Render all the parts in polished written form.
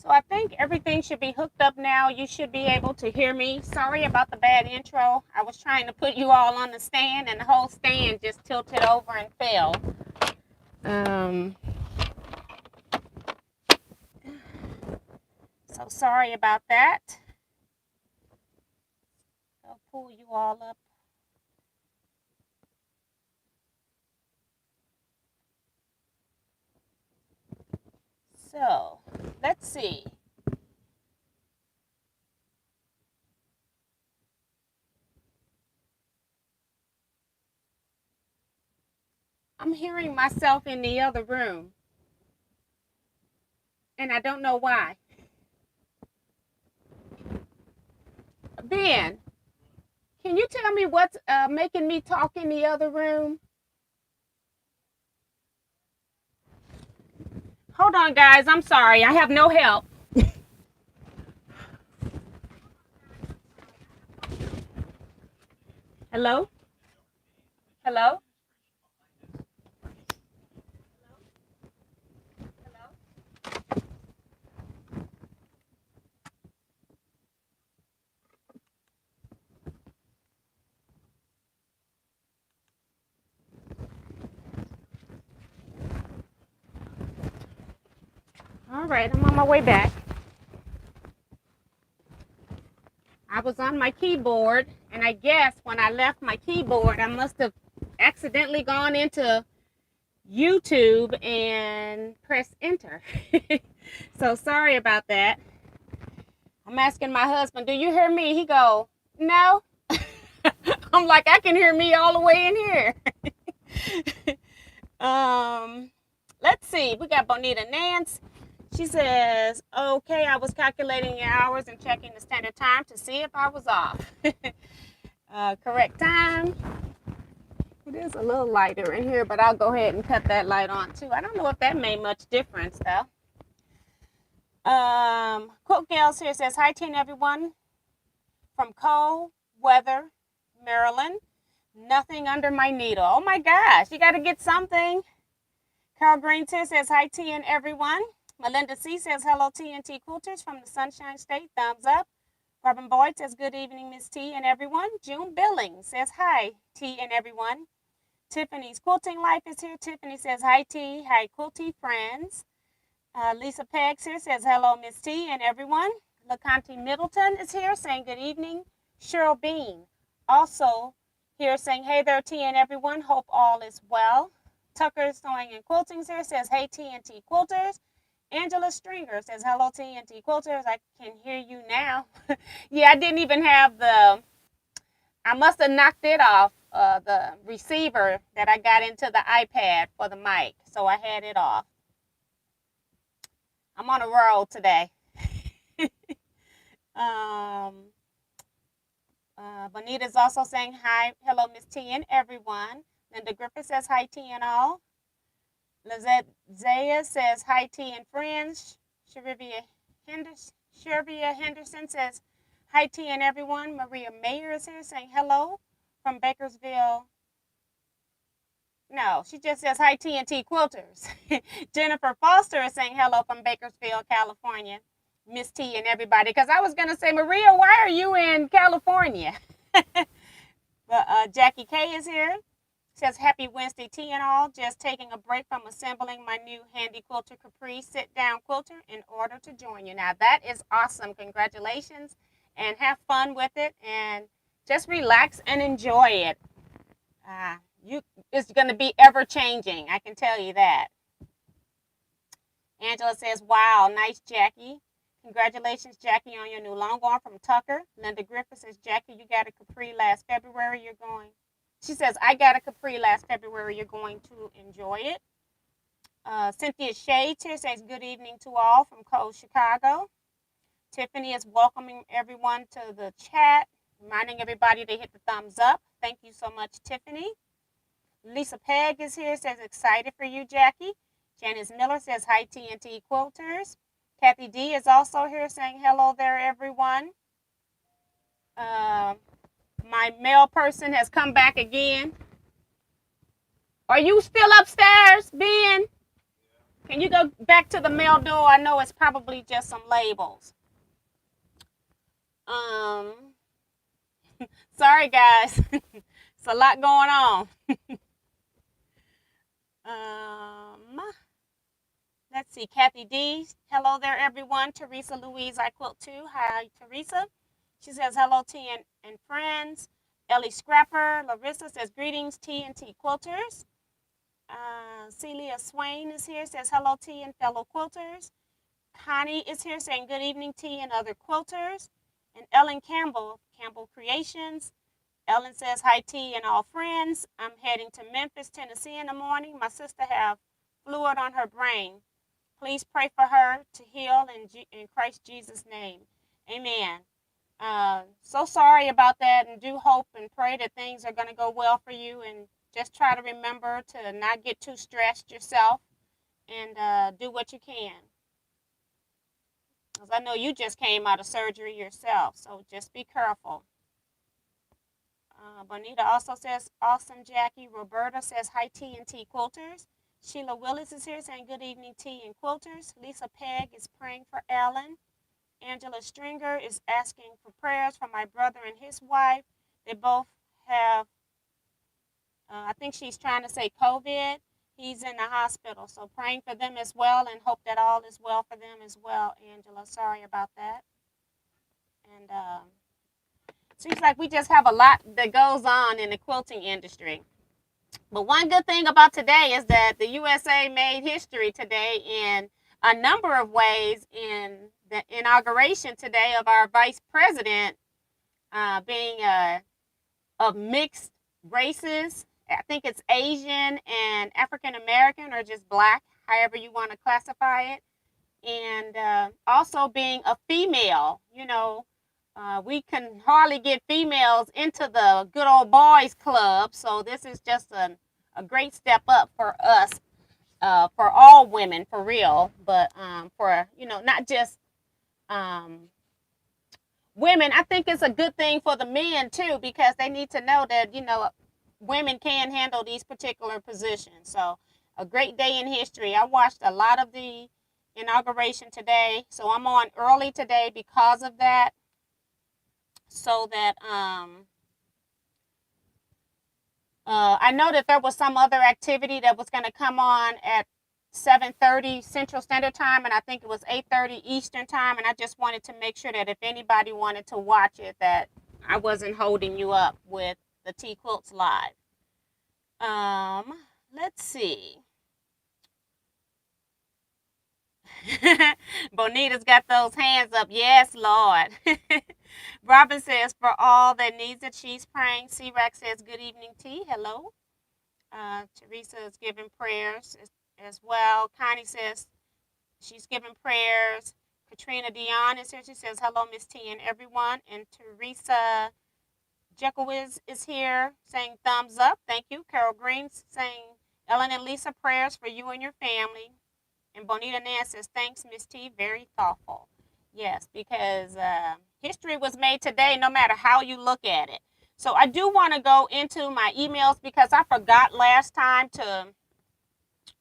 So I think everything should be hooked up now. You should be able to hear me. Sorry about the bad intro. I was trying to put you all on the stand and the whole stand just tilted over and fell. So sorry about that. I'll pull you all up. So let's see. I'm hearing myself in the other room, and I don't know why. Ben, can you tell me what's making me talk in the other room? Hold on, guys. I'm sorry. I have no help. Hello? Hello? All right, I'm on my way back. I was on my keyboard, and I guess when I left my keyboard, I must have accidentally gone into YouTube and pressed enter. So sorry about that. I'm asking my husband, do you hear me? He go, no. I'm like, I can hear me all the way in here. Let's see. We got Bonita Nance. She says, okay, I was calculating your hours and checking the standard time to see if I was off. Correct time. It is a little lighter in here, but I'll go ahead and cut that light on too. I don't know if that made much difference though. Quote Gales here says, hi, Teen everyone. From cold weather, Maryland. Nothing under my needle. Oh my gosh, you got to get something. Carol Green says, hi, T and everyone. Melinda C says, hello, T and Teaquilts from the Sunshine State. Thumbs up. Robin Boyd says, good evening, Miss T and everyone. June Billings says, hi, T and everyone. Tiffany's Quilting Life is here. Tiffany says, hi, T. Hi, Quilty friends. Lisa Peggs here says, hello, Miss T and everyone. LaConte Middleton is here saying, good evening. Cheryl Bean also here saying, hey there, T and everyone. Hope all is well. Tucker Sewing and Quilting here says, hey, T and T Quilters. Angela Stringer says, hello, T and T Quilters. I can hear you now. Yeah, I didn't even have I must have knocked it off, the receiver that I got into the iPad for the mic. So I had it off. I'm on a roll today. Bonita's also saying, hi, hello, Miss T and everyone. Linda Griffith says, hi, T and all. Lizette Zaya says, hi, T and friends. Shervia Henderson says, hi, T and everyone. Maria Mayer is here saying hello from Bakersville. No, she just says, hi, T and T Quilters. Jennifer Foster is saying hello from Bakersfield, California. Miss T and everybody. Because I was going to say, Maria, why are you in California? But Jackie K is here. Says, happy Wednesday, T and all. Just taking a break from assembling my new handy quilter Capri sit-down quilter in order to join you. Now, that is awesome. Congratulations. And have fun with it. And just relax and enjoy it. It's going to be ever-changing. I can tell you that. Angela says, wow, nice, Jackie. Congratulations, Jackie, on your new long arm from Tucker. Linda Griffith says, Jackie, you got a Capri last February. She says, I got a Capri last February. You're going to enjoy it. Cynthia Shades here says, good evening to all from cold Chicago. Tiffany is welcoming everyone to the chat, reminding everybody to hit the thumbs up. Thank you so much, Tiffany. Lisa Pegg is here, says, excited for you, Jackie. Janice Miller says, hi, T&T Quilters. Kathy D is also here saying, hello there, everyone. My mail person has come back again. Are you still upstairs, Ben? Can you go back to the mail door? I know it's probably just some labels. Sorry guys. It's a lot going on. Let's see. Kathy D. Hello there, everyone. Teresa Louise, I quilt too. Hi, Teresa. She says hello, T and friends. Ellie Scrapper. Larissa says greetings, T and T quilters. Celia Swain is here, says hello, T and fellow quilters. Connie is here saying good evening, T and other quilters. And Ellen Campbell, Campbell Creations. Ellen says hi, T and all friends. I'm heading to Memphis, Tennessee in the morning. My sister have fluid on her brain. Please pray for her to heal in Christ Jesus' name. Amen. So sorry about that, and do hope and pray that things are going to go well for you, and just try to remember to not get too stressed yourself, and do what you can. Because I know you just came out of surgery yourself, so just be careful. Bonita also says, awesome, Jackie. Roberta says, hi, T and T quilters. Sheila Willis is here saying, good evening, T and quilters. Lisa Pegg is praying for Alan. Angela Stringer is asking for prayers for my brother and his wife. They both have, I think she's trying to say COVID. He's in the hospital, so praying for them as well, and hope that all is well for them as well, Angela. Sorry about that. And seems like we just have a lot that goes on in the quilting industry. But one good thing about today is that the USA made history today in a number of ways, in the inauguration today of our vice president being of mixed races. I think it's Asian and African American, or just black, however you want to classify it. And also being a female. You know, we can hardly get females into the good old boys club, so this is just a great step up for us, for all women, for real, but for, you know, not just women. I think it's a good thing for the men too, because they need to know that, you know, women can handle these particular positions. So a great day in history. I watched a lot of the inauguration today, so I'm on early today because of that, so that I know that there was some other activity that was going to come on at 7:30 Central Standard Time, and I think it was 8:30 Eastern Time, and I just wanted to make sure that if anybody wanted to watch it, that I wasn't holding you up with the Teaquilts live. Let's see. Bonita's got those hands up. Yes, Lord. Robin says, for all that needs it, she's praying. C-Rack says, good evening, T. Hello. Teresa is giving prayers as well. Connie says she's giving prayers. Katrina Dion is here. She says, hello, Miss T and everyone. And Teresa Jekyll is here saying thumbs up. Thank you. Carol Green saying, Ellen and Lisa, prayers for you and your family. And Bonita Nan says, thanks, Miss T. Very thoughtful. Yes, because history was made today, no matter how you look at it. So I do want to go into my emails, because I forgot last time to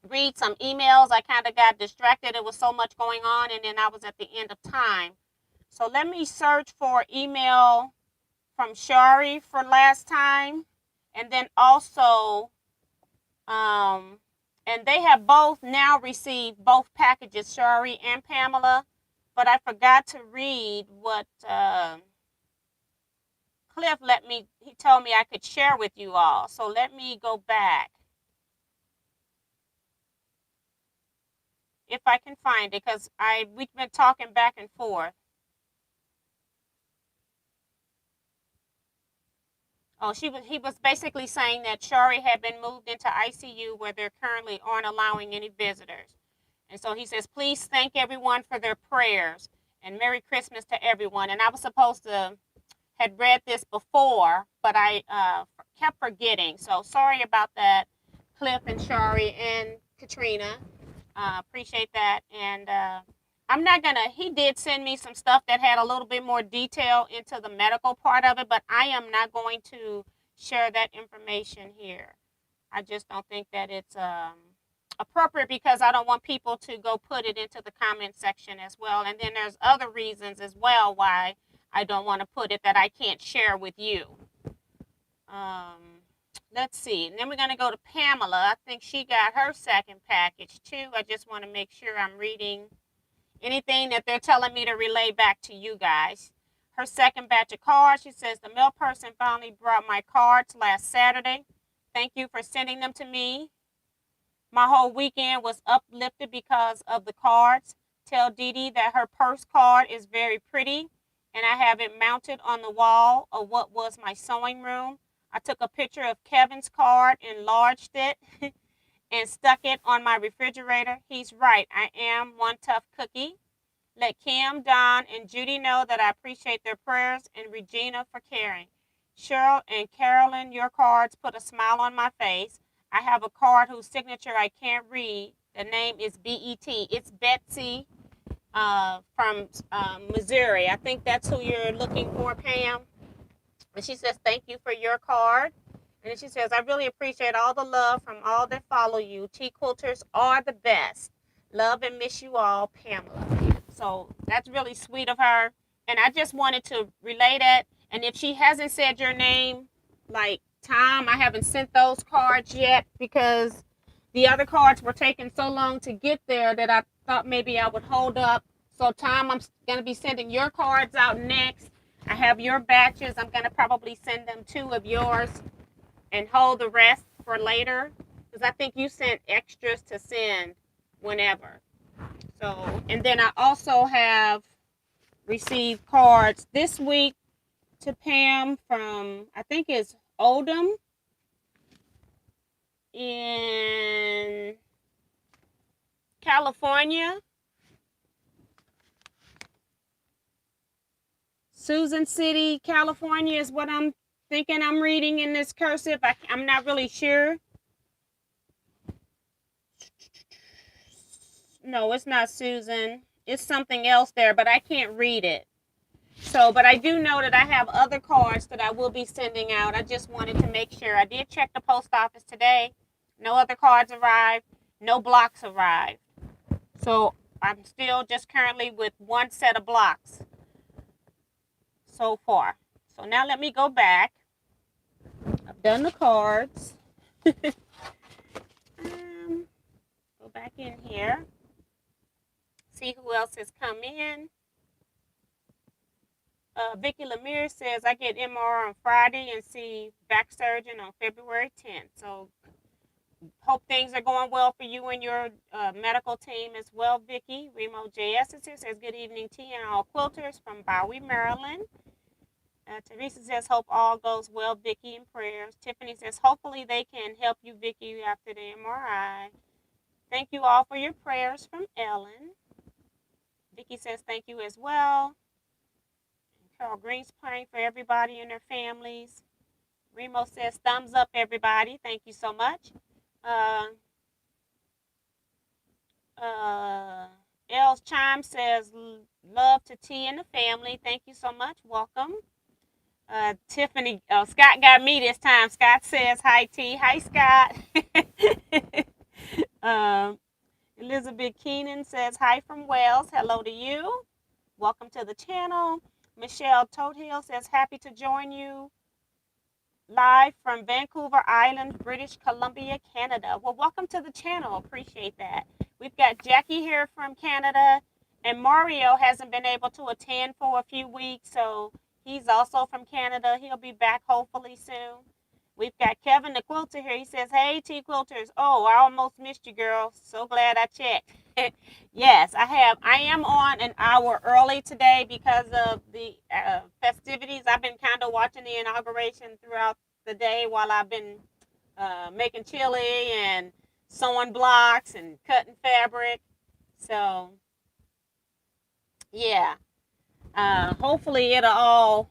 read some emails. I kind of got distracted. There was so much going on, and then I was at the end of time. So let me search for email from Shari for last time, and then also, and they have both now received both packages, Shari and Pamela, but I forgot to read what Cliff he told me I could share with you all. So let me go back, if I can find it, because we've been talking back and forth. Oh, he was basically saying that Shari had been moved into ICU, where they currently aren't allowing any visitors. And so he says, please thank everyone for their prayers, and Merry Christmas to everyone. And I was supposed to had read this before, but I kept forgetting. So sorry about that, Cliff and Shari and Katrina. Appreciate that. And I'm not going to, he did send me some stuff that had a little bit more detail into the medical part of it, but I am not going to share that information here. I just don't think that it's appropriate because I don't want people to go put it into the comment section as well. And then there's other reasons as well why I don't want to put it that I can't share with you. Let's see. And then we're going to go to Pamela. I think she got her second package too. I just want to make sure I'm reading anything that they're telling me to relay back to you guys. Her second batch of cards, she says, the mail person finally brought my cards last Saturday. Thank you for sending them to me. My whole weekend was uplifted because of the cards. Tell Dee Dee that her purse card is very pretty, and I have it mounted on the wall of what was my sewing room. I took a picture of Kevin's card, enlarged it, and stuck it on my refrigerator. He's right. I am one tough cookie. Let Kim, Don, and Judy know that I appreciate their prayers, and Regina for caring. Cheryl and Carolyn, your cards put a smile on my face. I have a card whose signature I can't read. The name is B-E-T. It's Betsy from Missouri. I think that's who you're looking for, Pam. And she says, thank you for your card. And she says, I really appreciate all the love from all that follow you. Teaquilters are the best. Love and miss you all, Pamela. So that's really sweet of her. And I just wanted to relay that. And if she hasn't said your name, like Tom, I haven't sent those cards yet because the other cards were taking so long to get there that I thought maybe I would hold up. So Tom, I'm going to be sending your cards out next. I have your batches. I'm going to probably send them 2 of yours and hold the rest for later because I think you sent extras to send whenever. So, and then I also have received cards this week to Pam from, I think it's Oldham in California. Susan City, California is what I'm thinking I'm reading in this cursive. I'm not really sure. No, it's not Susan. It's something else there, but I can't read it. So, but I do know that I have other cards that I will be sending out. I just wanted to make sure. I did check the post office today. No other cards arrived. No blocks arrived. So I'm still just currently with 1 set of blocks so far. So now let me go back. I've done the cards. Go back in here. See who else has come in. Vicky Lemire says, I get MR on Friday and see back surgeon on February 10th. So hope things are going well for you and your medical team as well, Vicky. Remo JS says, good evening, T and all quilters from Bowie, Maryland. Teresa says, hope all goes well, Vicky, in prayers. Tiffany says, hopefully they can help you, Vicky, after the MRI. Thank you all for your prayers from Ellen. Vicky says, thank you as well. Carol Green's praying for everybody and their families. Remo says, thumbs up, everybody. Thank you so much. Els Chime says, love to T and the family. Thank you so much. Welcome. Tiffany, Scott got me this time. Scott says, hi, T. Hi, Scott. Elizabeth Keenan says, hi from Wales. Hello to you. Welcome to the channel. Michelle Toadhill says, happy to join you live from Vancouver Island, British Columbia, Canada. Well, welcome to the channel. Appreciate that. We've got Jackie here from Canada, and Mario hasn't been able to attend for a few weeks, so he's also from Canada. He'll be back hopefully soon. We've got Kevin the Quilter here. He says, hey, Teaquilters. Oh, I almost missed you, girl. So glad I checked. Yes, I have. I am on an hour early today because of the festivities. I've been kind of watching the inauguration throughout the day while I've been making chili and sewing blocks and cutting fabric. So, yeah. Hopefully it'll all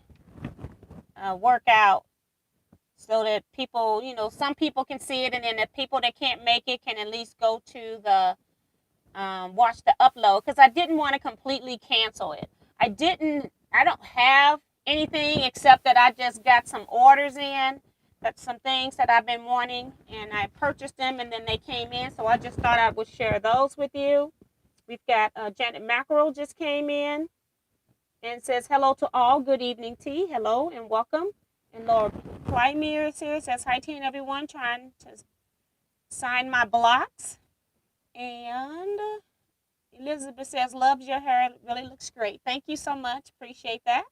work out so that people, some people can see it, and then the people that can't make it can at least go to the watch the upload, because I didn't want to completely cancel it. I don't have anything except that I just got some orders in That's some things that I've been wanting, and I purchased them, and then they came in, so I just thought I would share those with you. We've got Janet Mackerel just came in and says, hello to all. Good evening, T. Hello and welcome. And Lord Plymere is here, says, hi, T and everyone, trying to sign my blocks. And Elizabeth says, loves your hair. It really looks great. Thank you so much. Appreciate that.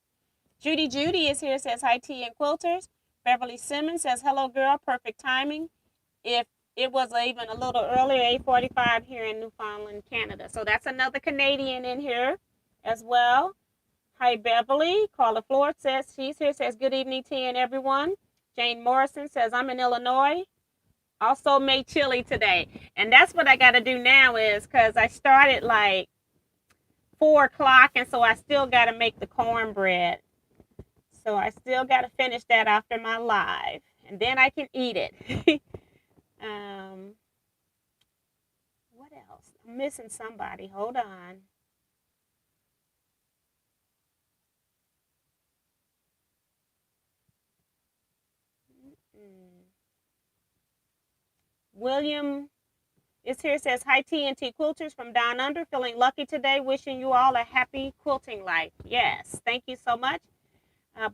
Judy is here, says, hi, T and Quilters. Beverly Simmons says, hello, girl. Perfect timing. If it was even a little earlier, 8:45 here in Newfoundland, Canada. So that's another Canadian in here as well. Hi, Beverly. Carla Flores says she's here, says good evening to you and everyone. Jane Morrison says I'm in Illinois. Also made chili today. And that's what I got to do now is because I started like 4 o'clock, and so I still got to make the cornbread. So I still got to finish that after my live, and then I can eat it. What else? I'm missing somebody. Hold on. William is here, says, hi, T and T Quilters from Down Under. Feeling lucky today. Wishing you all a happy quilting life. Yes, thank you so much.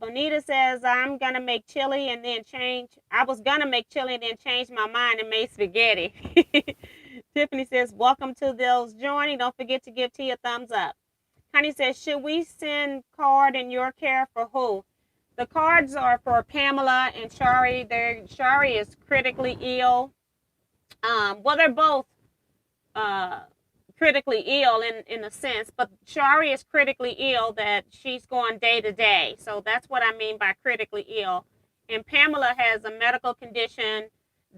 Bonita says, I'm going to make chili and then change. I was going to make chili and then change my mind and made spaghetti. Tiffany says, welcome to those joining. Don't forget to give T a thumbs up. Connie says, should we send card in your care for who? The cards are for Pamela and Shari. Shari is critically ill. Well, they're both critically ill in a sense, but Shari is critically ill that she's going day to day. So that's what I mean by critically ill. And Pamela has a medical condition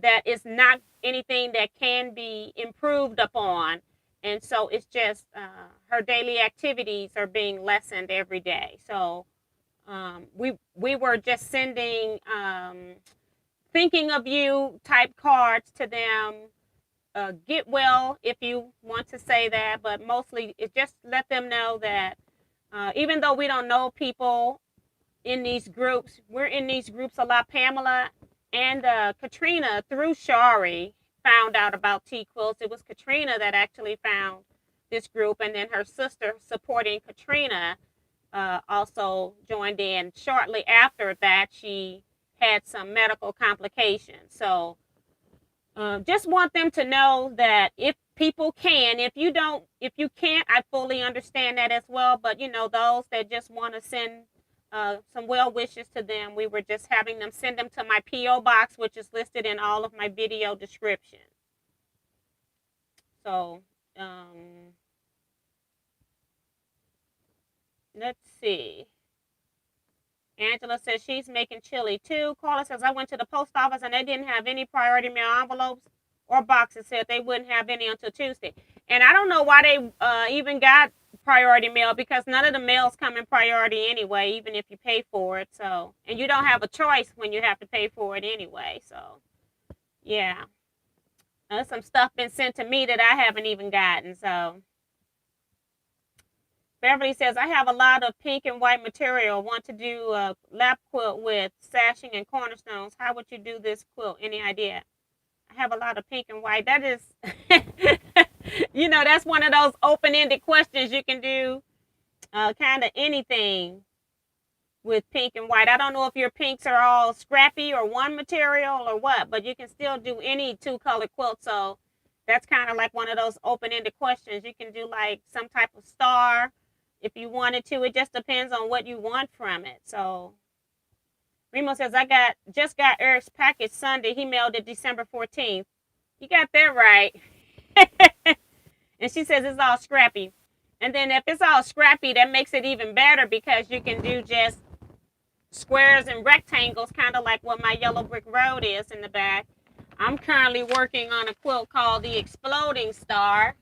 that is not anything that can be improved upon. And so it's just her daily activities are being lessened every day. So we were just sending thinking of you type cards to them. Get well if you want to say that, but mostly it's just let them know that even though we don't know people in these groups, we're in these groups a lot. Pamela and Katrina through Shari found out about Teaquilts. It was Katrina that actually found this group, and then her sister supporting Katrina also joined in. Shortly after that, she had some medical complications. So just want them to know that if people can, if you can't, I fully understand that as well. But those that just want to send some well wishes to them, we were just having them send them to my P.O. box, which is listed in all of my video descriptions. So let's see. Angela says she's making chili too. Carla says, I went to the post office and they didn't have any priority mail envelopes or boxes. Said they wouldn't have any until Tuesday. And I don't know why they even got priority mail, because none of the mails come in priority anyway, even if you pay for it. So, and you don't have a choice when you have to pay for it anyway. So, yeah. Some stuff been sent to me that I haven't even gotten. So, Beverly says, I have a lot of pink and white material. Want to do a lap quilt with sashing and cornerstones. How would you do this quilt? Any idea? I have a lot of pink and white. That is, that's one of those open-ended questions. You can do kind of anything with pink and white. I don't know if your pinks are all scrappy or one material or what, but you can still do any two-color quilt. So that's kind of like one of those open-ended questions. You can do like some type of star if you wanted to. It just depends on what you want from it. So Remo says, I just got Eric's package Sunday. He mailed it December 14th. You got that right. And she says it's all scrappy. And then if it's all scrappy, that makes it even better, because you can do just squares and rectangles, kind of like what my yellow brick road is in the back. I'm currently working on a quilt called the Exploding Star.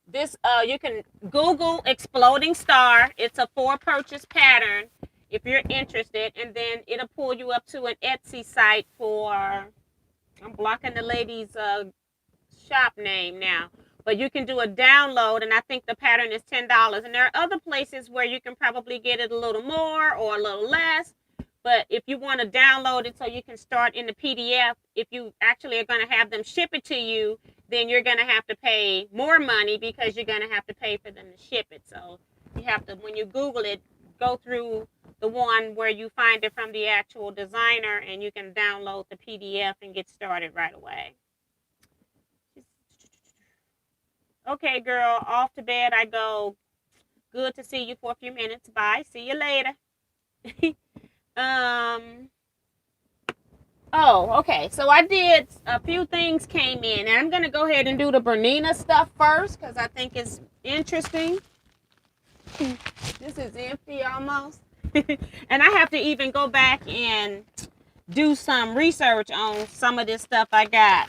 This you can Google Exploding Star. It's a 4-purchase pattern if you're interested, and then it'll pull you up to an Etsy site for, I'm blocking the lady's shop name now, but you can do a download, and I think the pattern is $10. And there are other places where you can probably get it a little more or a little less, But if you want to download it so you can start in the PDF, if you actually are going to have them ship it to you, then you're going to have to pay more money because you're going to have to pay for them to ship it. So you have to, when you Google it, go through the one where you find it from the actual designer, and you can download the PDF and get started right away. Okay, girl, off to bed I go. Good to see you for a few minutes. Bye. See you later. Oh, okay. So I did a few things came in, and I'm going to go ahead and do the Bernina stuff first because I think it's interesting. This is empty almost. And I have to even go back and do some research on some of this stuff I got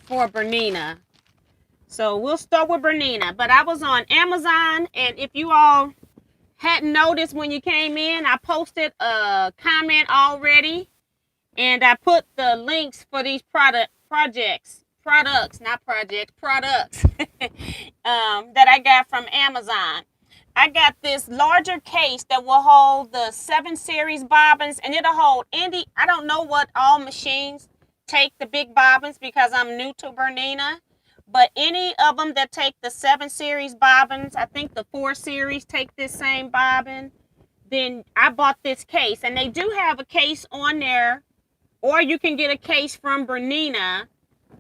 for Bernina. So we'll start with Bernina. But I was on Amazon, and if you all hadn't noticed when you came in, I posted a comment already, and I put the links for these products that I got from Amazon. I got this larger case that will hold the 7 series bobbins, and it'll hold any, I don't know what all machines take the big bobbins because I'm new to Bernina, but any of them that take the 7 series bobbins, I think the 4 series take this same bobbin, then I bought this case. And they do have a case on there, or you can get a case from Bernina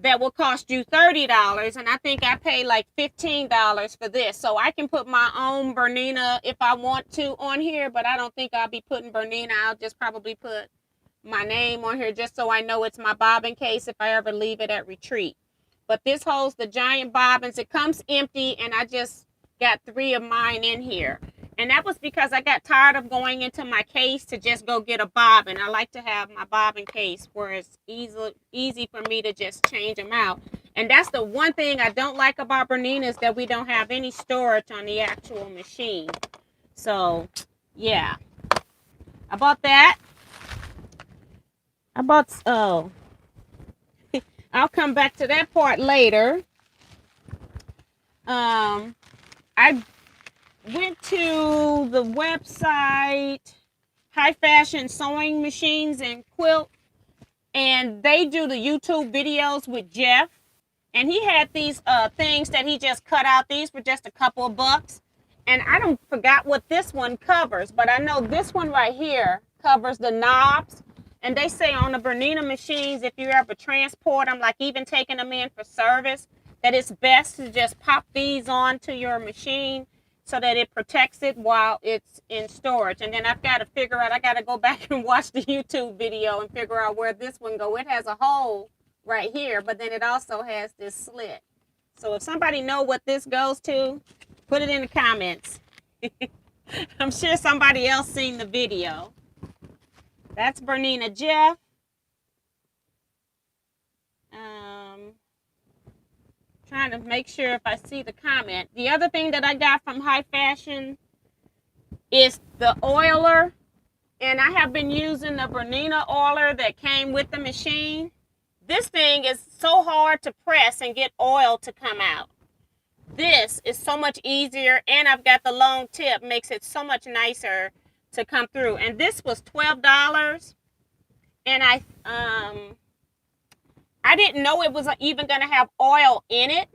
that will cost you $30, and I think I paid like $15 for this. So I can put my own Bernina if I want to on here, but I don't think I'll be putting Bernina. I'll just probably put my name on here just so I know it's my bobbin case if I ever leave it at retreat. But this holds the giant bobbins. It comes empty, and I just got 3 of mine in here. And that was because I got tired of going into my case to just go get a bobbin. I like to have my bobbin case where it's easy for me to just change them out. And that's the one thing I don't like about Bernina, is that we don't have any storage on the actual machine. So, yeah. I bought that. I'll come back to that part later. I went to the website High Fashion Sewing Machines and Quilt, and they do the YouTube videos with Jeff, and he had these things that he just cut out. These were just a couple of bucks, and I don't forgot what this one covers, but I know this one right here covers the knobs. And they say on the Bernina machines, if you ever transport them, like even taking them in for service, that it's best to just pop these onto your machine so that it protects it while it's in storage. And then I've got to figure out, I got to go back and watch the YouTube video and figure out where this one go. It has a hole right here, but then it also has this slit. So if somebody know what this goes to, put it in the comments. I'm sure somebody else seen the video. That's Bernina Jeff. Trying to make sure if I see the comment. The other thing that I got from High Fashion is the oiler. And I have been using the Bernina oiler that came with the machine. This thing is so hard to press and get oil to come out. This is so much easier, and I've got the long tip, makes it so much nicer to come through. And this was $12, and I didn't know it was even going to have oil in it,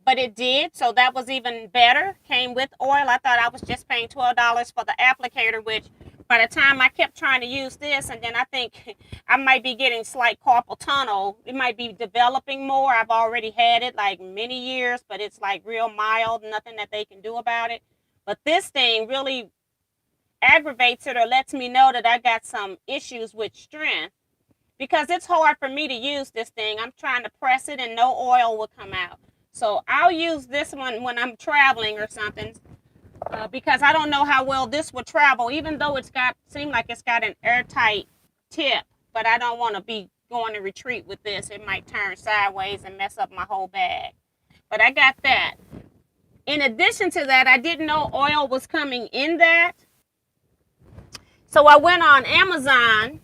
but it did, so that was even better. Came with oil. I thought I was just paying $12 for the applicator, which by the time I kept trying to use this, and then I think I might be getting slight carpal tunnel. It might be developing more. I've already had it like many years, but it's like real mild, nothing that they can do about it. But this thing really aggravates it or lets me know that I got some issues with strength, because it's hard for me to use this thing. I'm trying to press it and no oil will come out. So I'll use this one when I'm traveling or something, because I don't know how well this will travel, even though seems like it's got an airtight tip, but I don't want to be going to retreat with this. It might turn sideways and mess up my whole bag. But I got that. In addition to that, I didn't know oil was coming in that. So I went on Amazon,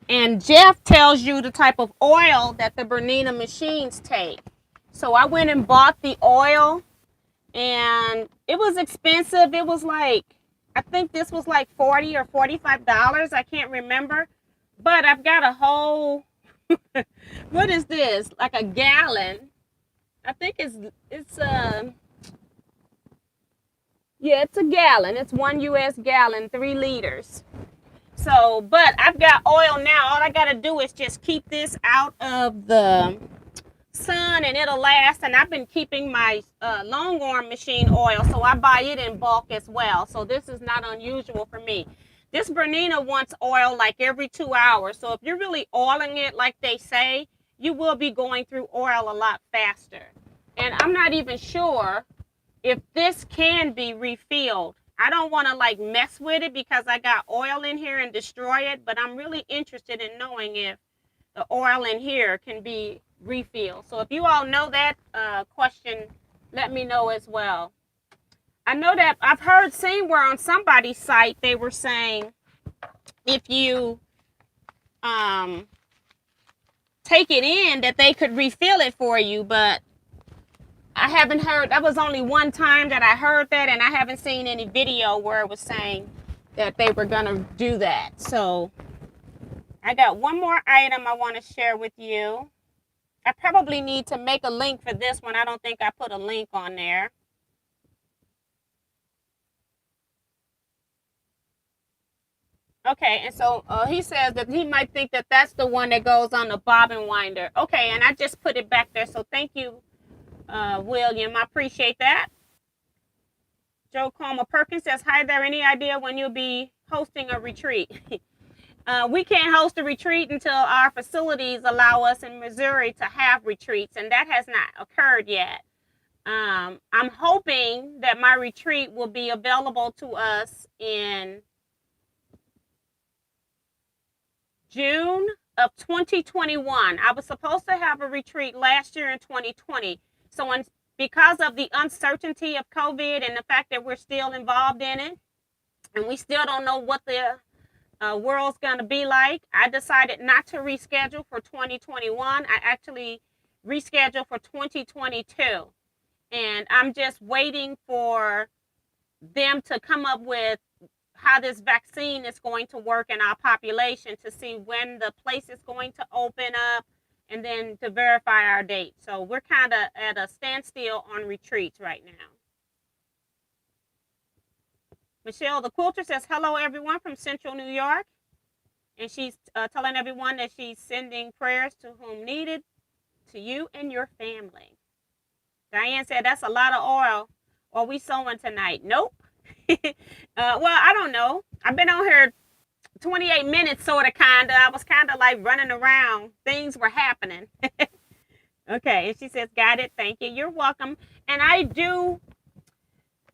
and Jeff tells you the type of oil that the Bernina machines take. So I went and bought the oil, and it was expensive. It was like I think this was like $40 or $45. I can't remember. But I've got a whole, what is this? Like a gallon. I think yeah, it's a gallon. It's 1 US gallon, 3 liters. So, but I've got oil now. All I got to do is just keep this out of the sun and it'll last. And I've been keeping my long arm machine oil, so I buy it in bulk as well. So this is not unusual for me. This Bernina wants oil like every 2 hours. So if you're really oiling it like they say, you will be going through oil a lot faster. And I'm not even sure if this can be refilled. I don't want to like mess with it because I got oil in here and destroy it, but I'm really interested in knowing if the oil in here can be refilled. So if you all know that question, let me know as well. I know that I've seen where on somebody's site they were saying if you take it in that they could refill it for you, but I haven't heard. That was only one time that I heard that, and I haven't seen any video where it was saying that they were gonna do that. So I got one more item I want to share with you. I probably need to make a link for this one. I don't think I put a link on there. Okay, and so he says that he might think that that's the one that goes on the bobbin winder. Okay, and I just put it back there. So thank you, William. I appreciate that. Joe Coma Perkins says, hi there. Any idea when you'll be hosting a retreat? We can't host a retreat until our facilities allow us in Missouri to have retreats, and that has not occurred yet. I'm hoping that my retreat will be available to us in June of 2021. I was supposed to have a retreat last year in 2020. So because of the uncertainty of COVID and the fact that we're still involved in it, and we still don't know what the world's going to be like, I decided not to reschedule for 2021. I actually rescheduled for 2022. And I'm just waiting for them to come up with how this vaccine is going to work in our population to see when the place is going to open up and then to verify our date. So we're kind of at a standstill on retreats right now. Michelle the Quilter says, hello everyone from Central New York. And she's telling everyone that she's sending prayers to whom needed, to you and your family. Diane said, that's a lot of oil. Are we sowing tonight? Nope. Well, I don't know. I've been on here 28 minutes, sort of, kind of. I was kind of like running around. Things were happening. Okay, and she says, got it. Thank you. You're welcome. And I do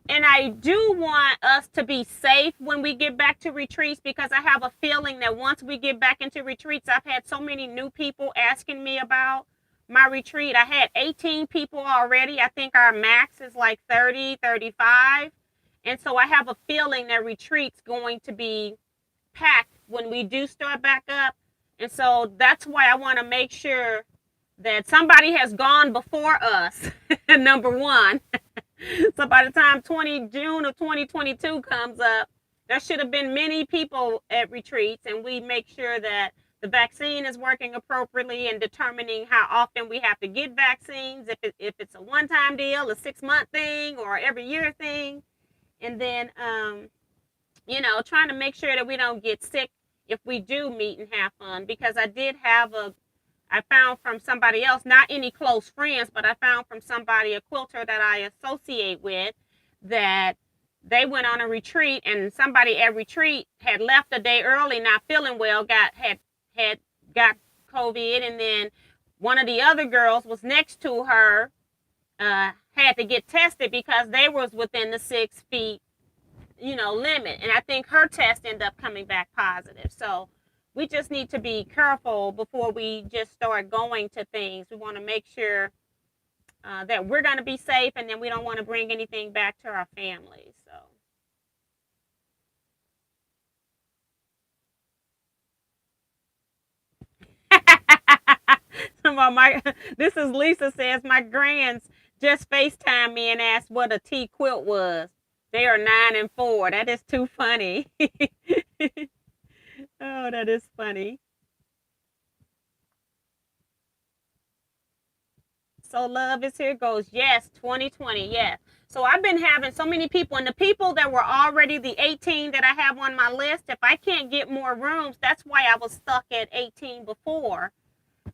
want us to be safe when we get back to retreats, because I have a feeling that once we get back into retreats, I've had so many new people asking me about my retreat. I had 18 people already. I think our max is like 30, 35. And so I have a feeling that retreat's going to be packed when we do start back up. And so that's why I want to make sure that somebody has gone before us, number one. So by the time June of 2022 comes up, there should have been many people at retreats, and we make sure that the vaccine is working appropriately and determining how often we have to get vaccines, if it's a one-time deal, a 6-month thing, or every year thing. And then, trying to make sure that we don't get sick if we do meet and have fun. Because I found from somebody else, not any close friends, but I found from somebody, a quilter that I associate with, that they went on a retreat, and somebody at retreat had left a day early, not feeling well, had got COVID, and then one of the other girls was next to her, had to get tested because they was within the 6 feet, limit. And I think her test ended up coming back positive. So we just need to be careful before we just start going to things. We want to make sure that we're going to be safe, and then we don't want to bring anything back to our families. So. This is Lisa says, my grands just FaceTimed me and asked what a Teaquilt was. They are 9 and 4. That is too funny. Oh, that is funny. So love is here goes. Yes, 2020. Yes. So I've been having so many people, and the people that were already the 18 that I have on my list, if I can't get more rooms, that's why I was stuck at 18 before.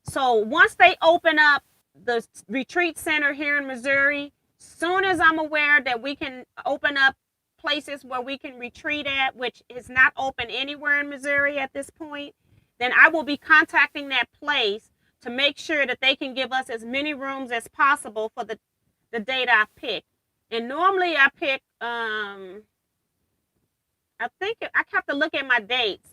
So once they open up the retreat center here in Missouri, soon as I'm aware that we can open up places where we can retreat at, which is not open anywhere in Missouri at this point, then I will be contacting that place to make sure that they can give us as many rooms as possible for the date I pick. And normally I pick, I think I have to look at my dates.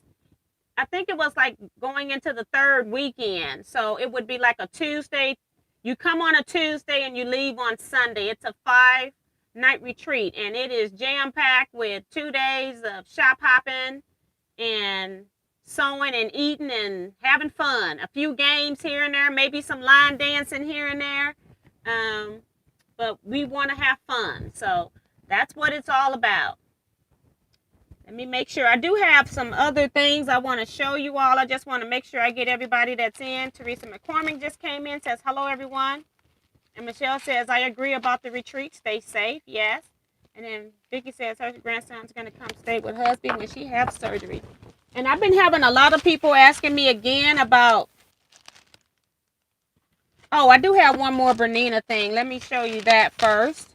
I think it was like going into the third weekend. So it would be like a Tuesday. You come on a Tuesday and you leave on Sunday. It's a 5-night retreat, and it is jam-packed with 2 days of shop hopping and sewing and eating and having fun. A few games here and there, maybe some line dancing here and there. But we want to have fun. So that's what it's all about. Let me make sure. I do have some other things I want to show you all. I just want to make sure I get everybody that's in. Teresa McCormick just came in, says, hello, everyone. And Michelle says, I agree about the retreat. Stay safe. Yes. And then Vicki says her grandson's going to come stay with husband when she has surgery. And I've been having a lot of people asking me again about, oh, I do have one more Bernina thing. Let me show you that first.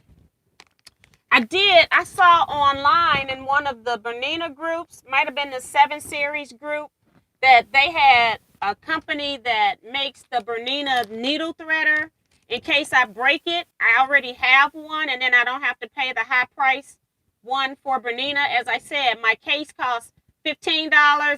I saw online in one of the Bernina groups, might have been the 7 series group, that they had a company that makes the Bernina needle threader. In case I break it, I already have one, and then I don't have to pay the high price one for Bernina. As I said, my case costs $15,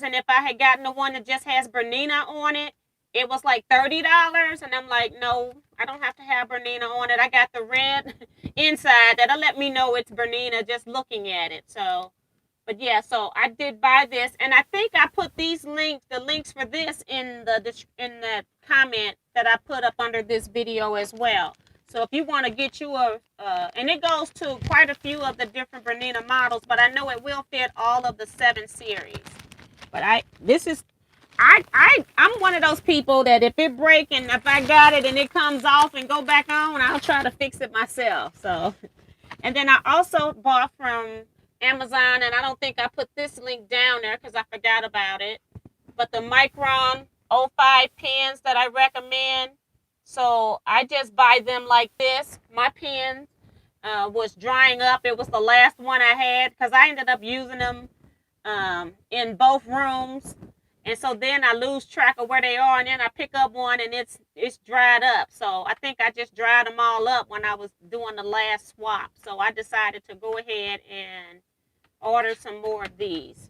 and if I had gotten the one that just has Bernina on it, it was like $30. And I'm like, no, I don't have to have Bernina on it. I got the red inside that'll let me know it's Bernina just looking at it. So, but yeah, so I did buy this, and I think I put these links, the links for this in the comment that I put up under this video as well. So if you want to get you and it goes to quite a few of the different Bernina models, but I know it will fit all of the 7 series. But I'm one of those people that if it breaks and if I got it and it comes off and go back on, I'll try to fix it myself. So, and then I also bought from Amazon, and I don't think I put this link down there because I forgot about it, but the Micron 05 pens that I recommend. So I just buy them like this. My pen was drying up. It was the last one I had because I ended up using them in both rooms. And so then I lose track of where they are, and then I pick up one and it's dried up. So I think I just dried them all up when I was doing the last swap. So I decided to go ahead and order some more of these.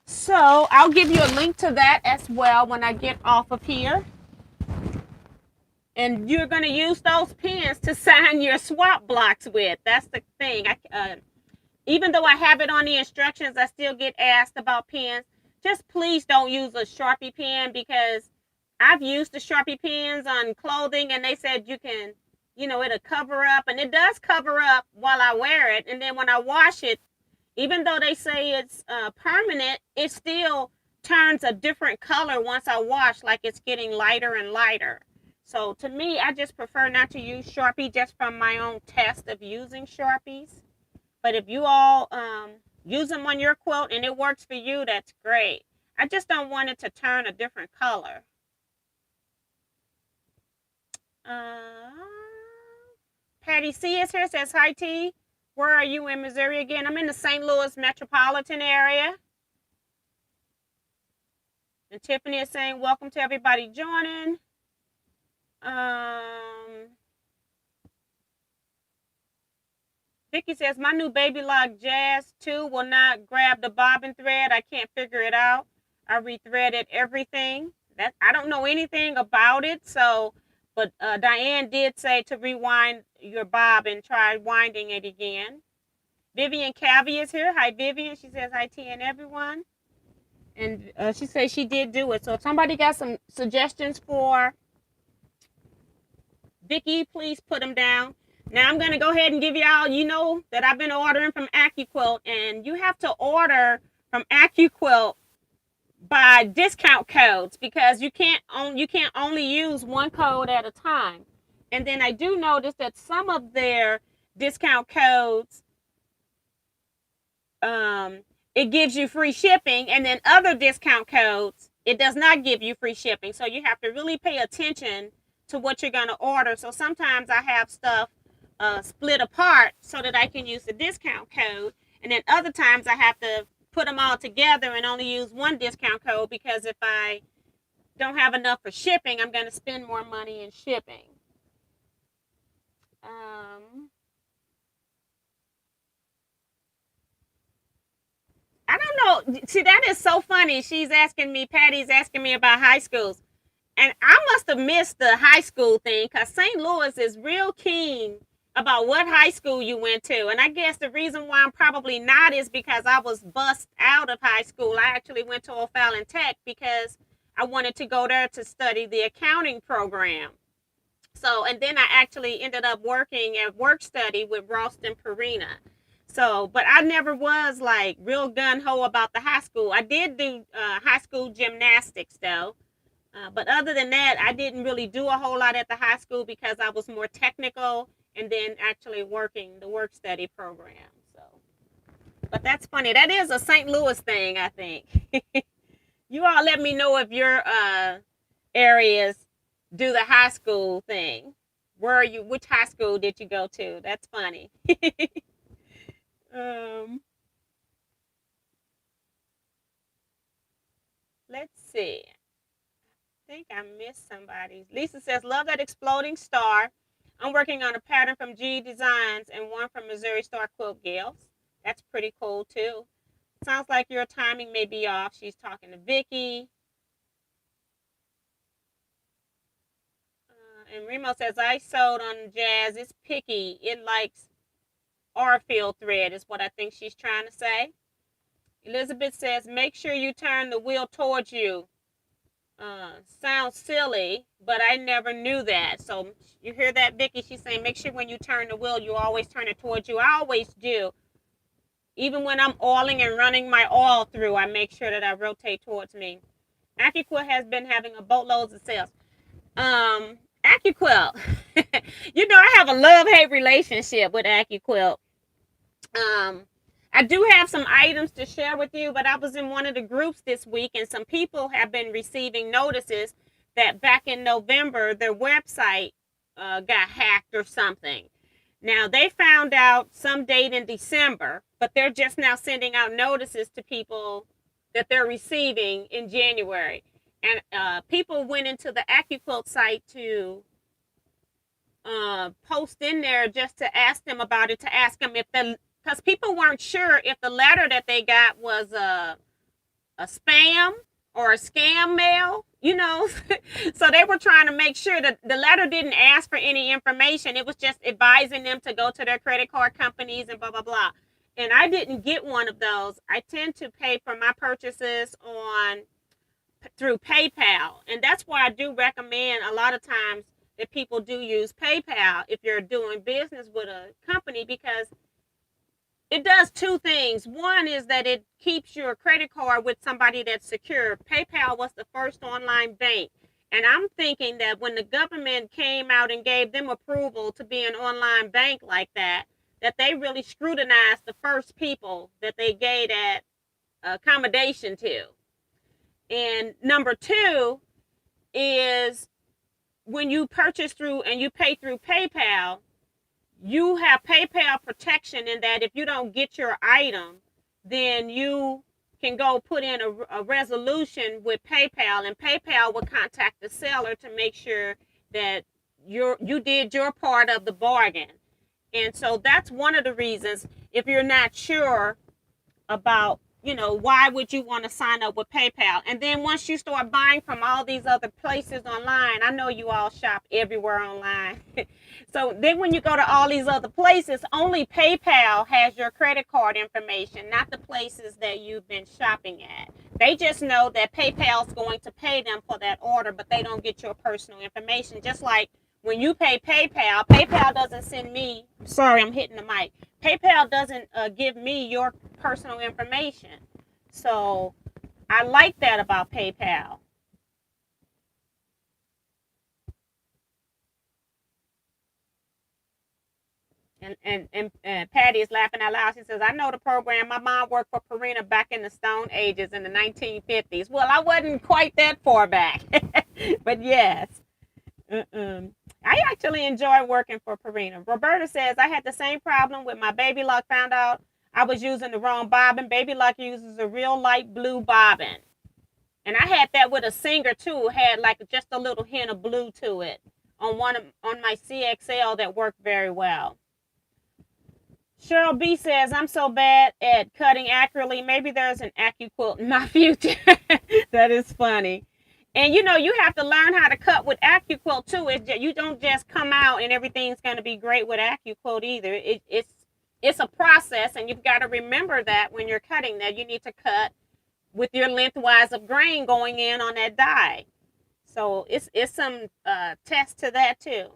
So I'll give you a link to that as well when I get off of here. And you're going to use those pens to sign your swap blocks with. That's the thing. Even though I have it on the instructions, I still get asked about pens. Just please don't use a Sharpie pen, because I've used the Sharpie pens on clothing and they said you can, it'll cover up, and it does cover up while I wear it. And then when I wash it, even though they say it's permanent, it still turns a different color once I wash, like it's getting lighter and lighter. So to me, I just prefer not to use Sharpie just from my own test of using Sharpies. But if you all use them on your quilt and it works for you, that's great. I just don't want it to turn a different color. Patty C is here, says, hi T. Where are you in Missouri again? I'm in the St. Louis metropolitan area. And Tiffany is saying, welcome to everybody joining. Vicky says, my new Baby Lock Jazz 2 will not grab the bobbin thread. I can't figure it out. I rethreaded everything. I don't know anything about it. So, but Diane did say to rewind your bobbin, try winding it again. Vivian Cavey is here. Hi, Vivian. She says, hi, T and everyone. And she says she did do it. So if somebody got some suggestions for Vicky, please put them down. Now I'm going to go ahead and give y'all, you know that I've been ordering from Teaquilt, and you have to order from Teaquilt by discount codes because you can't only use one code at a time. And then I do notice that some of their discount codes, it gives you free shipping, and then other discount codes, it does not give you free shipping. So you have to really pay attention to what you're going to order. So sometimes I have stuff split apart so that I can use the discount code, and then other times I have to put them all together and only use one discount code, because if I don't have enough for shipping, I'm going to spend more money in shipping. I don't know. See, that is so funny. Patty's asking me about high schools. And I must have missed the high school thing, because St. Louis is real keen about what high school you went to. And I guess the reason why I'm probably not is because I was bussed out of high school. I actually went to O'Fallon Tech because I wanted to go there to study the accounting program. So, and then I actually ended up working at work study with Ralston Purina. So, but I never was like real gung-ho about the high school. I did do high school gymnastics though. But other than that, I didn't really do a whole lot at the high school because I was more technical and then actually working the work study program. So, but that's funny. That is a St. Louis thing, I think. You all let me know if your areas do the high school thing. Where are you? Which high school did you go to? That's funny. Let's see. I think I missed somebody. Lisa says, love that exploding star. I'm working on a pattern from G Designs and one from Missouri Star Quilt Gales. That's pretty cool too. Sounds like your timing may be off. She's talking to Vicky. And Remo says, I sewed on Jazz. It's picky. It likes Orfield thread is what I think she's trying to say. Elizabeth says, make sure you turn the wheel towards you. Sounds silly, but I never knew that. So you hear that, Vicky? She's saying make sure when you turn the wheel, you always turn it towards you. I always do. Even when I'm oiling and running my oil through, I make sure that I rotate towards me. Teaquilt has been having a boatloads of sales. Teaquilt. You know, I have a love-hate relationship with Teaquilt. I do have some items to share with you, but I was in one of the groups this week, and some people have been receiving notices that back in November, their website got hacked or something. Now, they found out some date in December, but they're just now sending out notices to people that they're receiving in January. And people went into the Teaquilt site to post in there just to ask them about it, to ask them if the, because people weren't sure if the letter that they got was a spam or a scam mail, you know. So they were trying to make sure that the letter didn't ask for any information. It was just advising them to go to their credit card companies and blah, blah, blah. And I didn't get one of those. I tend to pay for my purchases through PayPal. And that's why I do recommend a lot of times that people do use PayPal if you're doing business with a company, because it does two things. One is that it keeps your credit card with somebody that's secure. PayPal was the first online bank. And I'm thinking that when the government came out and gave them approval to be an online bank like that, that they really scrutinized the first people that they gave that accommodation to. And number two is when you purchase through and you pay through PayPal, you have PayPal protection in that if you don't get your item, then you can go put in a resolution with PayPal, and PayPal will contact the seller to make sure that you did your part of the bargain. And so that's one of the reasons, if you're not sure about, you know, why would you want to sign up with PayPal? And then once you start buying from all these other places online, I know you all shop everywhere online. So then when you go to all these other places, only PayPal has your credit card information, not the places that you've been shopping at. They just know that PayPal's going to pay them for that order, but they don't get your personal information. Just like when you pay PayPal, PayPal doesn't send me, sorry, I'm hitting the mic. PayPal doesn't give me your personal information. So I like that about PayPal. And Patty is laughing out loud. She says, I know the program. My mom worked for Bernina back in the Stone Ages in the 1950s. Well, I wasn't quite that far back. But yes. I actually enjoy working for Bernina. Roberta says, I had the same problem with my Baby Lock. Found out I was using the wrong bobbin. Baby Lock uses a real light blue bobbin. And I had that with a Singer too. It had like just a little hint of blue to it on my CXL that worked very well. Cheryl B says, I'm so bad at cutting accurately. Maybe there's an Teaquilt in my future. That is funny. And you know, you have to learn how to cut with Teaquilt too. You don't just come out and everything's going to be great with Teaquilt either. It's a process, and you've got to remember that when you're cutting that you need to cut with your lengthwise of grain going in on that die. So it's some test to that too.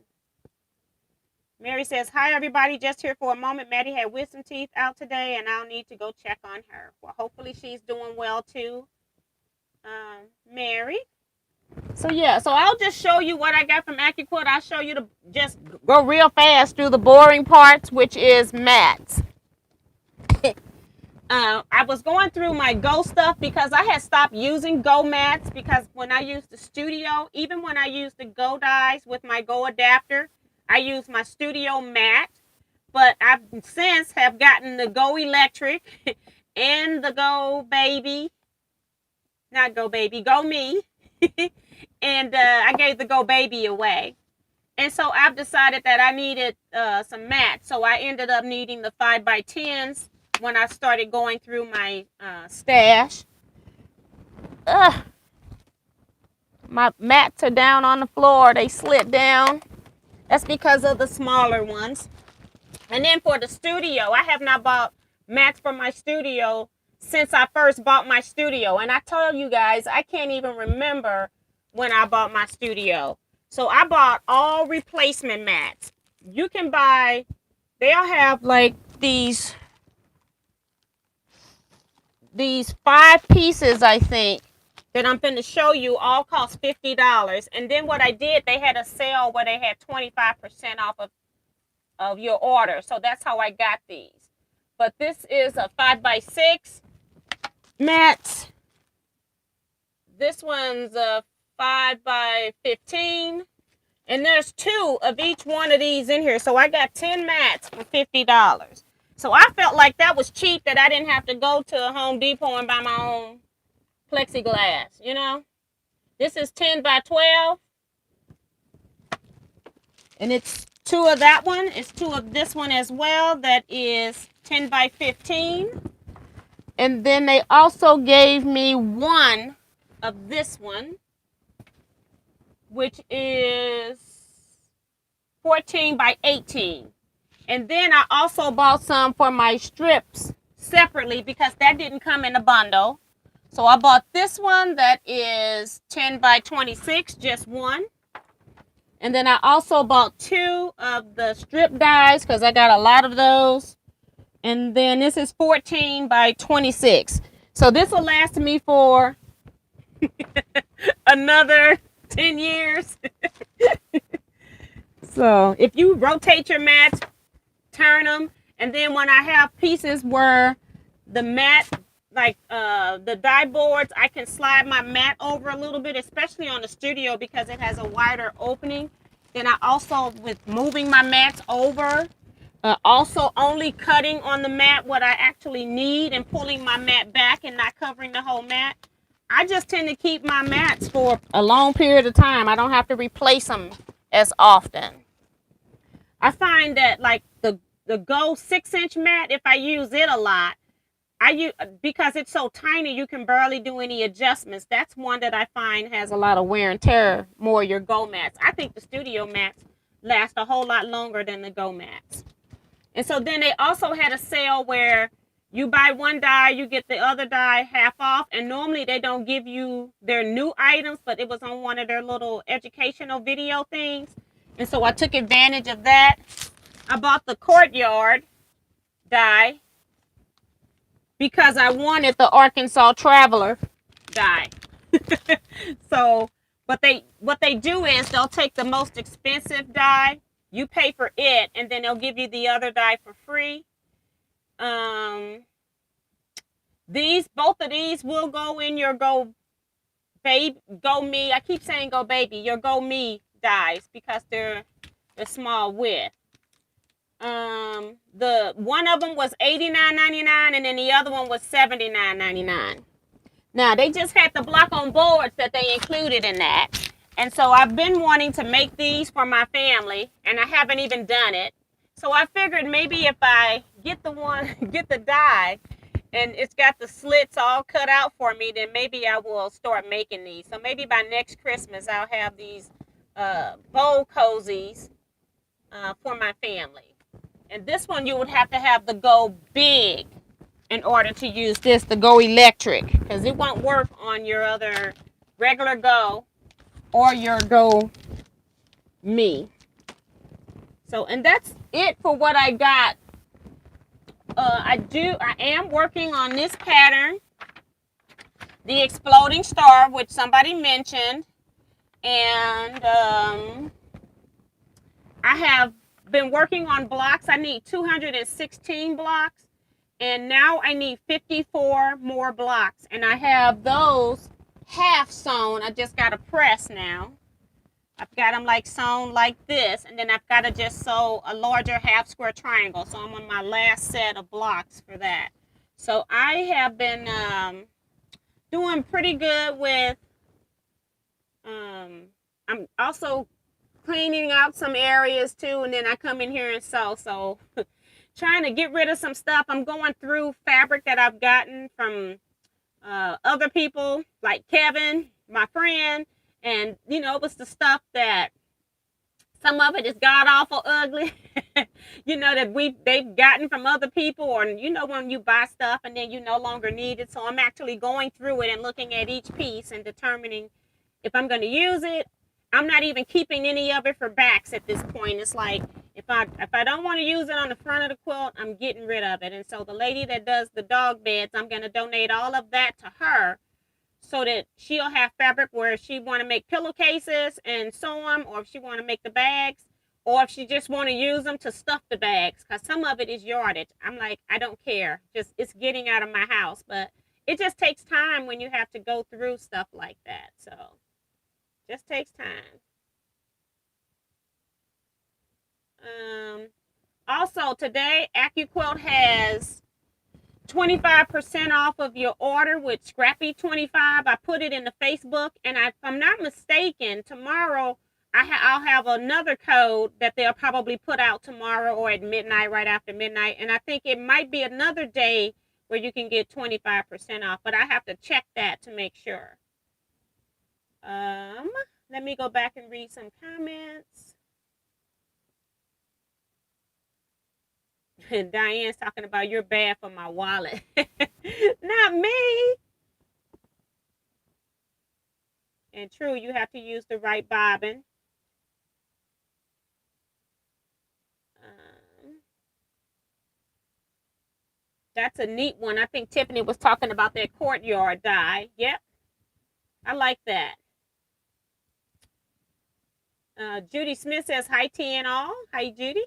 Mary says, hi, everybody. Just here for a moment. Maddie had wisdom teeth out today, and I'll need to go check on her. Well, hopefully she's doing well, too, Mary. So, yeah. So, I'll just show you what I got from Teaquilt. I'll show you to just go real fast through the boring parts, which is mats. I was going through my Go stuff because I had stopped using Go mats because when I used the studio, even when I used the Go dies with my Go adapter, I use my studio mat, but I've since have gotten the Go Electric and the Go Baby, not Go Baby, Go Me, and I gave the Go Baby away. And so I've decided that I needed some mats, so I ended up needing the 5x10s when I started going through my stash. My mats are down on the floor, they slid down. That's because of the smaller ones. And then for the studio, I have not bought mats for my studio since I first bought my studio. And I tell you guys, I can't even remember when I bought my studio. So I bought all replacement mats. You can buy, they'll have like these 5 pieces, I think, that I'm going to show you, all cost $50. And then what I did, they had a sale where they had 25% off of your order. So that's how I got these. But this is a 5x6 mat. This one's a 5x15. And there's 2 of each one of these in here. So I got 10 mats for $50. So I felt like that was cheap, that I didn't have to go to Home Depot and buy my own plexiglass, you know. This is 10x12, and it's 2 of that one. It's 2 of this one as well. That is 10x15, and then they also gave me 1 of this one, which is 14x18. And then I also bought some for my strips separately because that didn't come in a bundle. So I bought this one that is 10x26, just 1. And then I also bought 2 of the strip dies because I got a lot of those. And then this is 14x26. So this will last me for another 10 years. So if you rotate your mats, turn them, and then when I have pieces where the mat, like the die boards, I can slide my mat over a little bit, especially on the studio because it has a wider opening. Then I also, with moving my mats over, also only cutting on the mat what I actually need and pulling my mat back and not covering the whole mat. I just tend to keep my mats for a long period of time. I don't have to replace them as often. I find that like the Go 6-inch mat, if I use it a lot, because it's so tiny, you can barely do any adjustments. That's one that I find has a lot of wear and tear, more your Go mats. I think the studio mats last a whole lot longer than the Go mats. And so then they also had a sale where you buy one die, you get the other die half off. And normally they don't give you their new items, but it was on one of their little educational video things. And so I took advantage of that. I bought the Courtyard dye because I wanted the Arkansas Traveler dye. So, what they do is they'll take the most expensive dye, you pay for it, and then they'll give you the other dye for free. Both of these will go in your Go Me. I keep saying Go Baby, your Go Me dyes because they're small width. The one of them was $89.99 and then the other one was $79.99. Now they just had the block on boards that they included in that. And so I've been wanting to make these for my family and I haven't even done it. So I figured maybe if I get the dye and it's got the slits all cut out for me, then maybe I will start making these. So maybe by next Christmas I'll have these bowl cozies for my family. And this one you would have to have the Go Big in order to use this, the Go Electric, because it won't work on your other regular Go or your Go Me. So, and that's it for what I got. I am working on this pattern, the Exploding Star, which somebody mentioned, and I have been working on blocks. I need 216 blocks. And now I need 54 more blocks. And I have those half sewn. I just got to press now. I've got them like sewn like this. And then I've got to just sew a larger half square triangle. So I'm on my last set of blocks for that. So I have been doing pretty good with, I'm also cleaning out some areas too. And then I come in here and sew. So trying to get rid of some stuff. I'm going through fabric that I've gotten from other people like Kevin, my friend, and it was the stuff that some of it is god awful ugly, that they've gotten from other people, or when you buy stuff and then you no longer need it. So I'm actually going through it and looking at each piece and determining if I'm going to use it. I'm not even keeping any of it for backs at this point. It's like if I don't want to use it on the front of the quilt, I'm getting rid of it. And so the lady that does the dog beds, I'm going to donate all of that to her so that she'll have fabric where she want to make pillowcases and sew them, or if she want to make the bags, or if she just want to use them to stuff the bags, because some of it is yardage. I'm like, I don't care. Just it's getting out of my house. But it just takes time when you have to go through stuff like that. So just takes time. Also today, AccuQuilt has 25% off of your order with Scrappy 25. I put it in the Facebook, and if I'm not mistaken, tomorrow I'll have another code that they'll probably put out tomorrow or at midnight, right after midnight. And I think it might be another day where you can get 25% off, but I have to check that to make sure. Let me go back and read some comments. Diane's talking about you're bad for my wallet. Not me. And true, you have to use the right bobbin. That's a neat one. I think Tiffany was talking about that Courtyard dye. Yep. I like that. Judy Smith says, hi, T and all. Hi, Judy.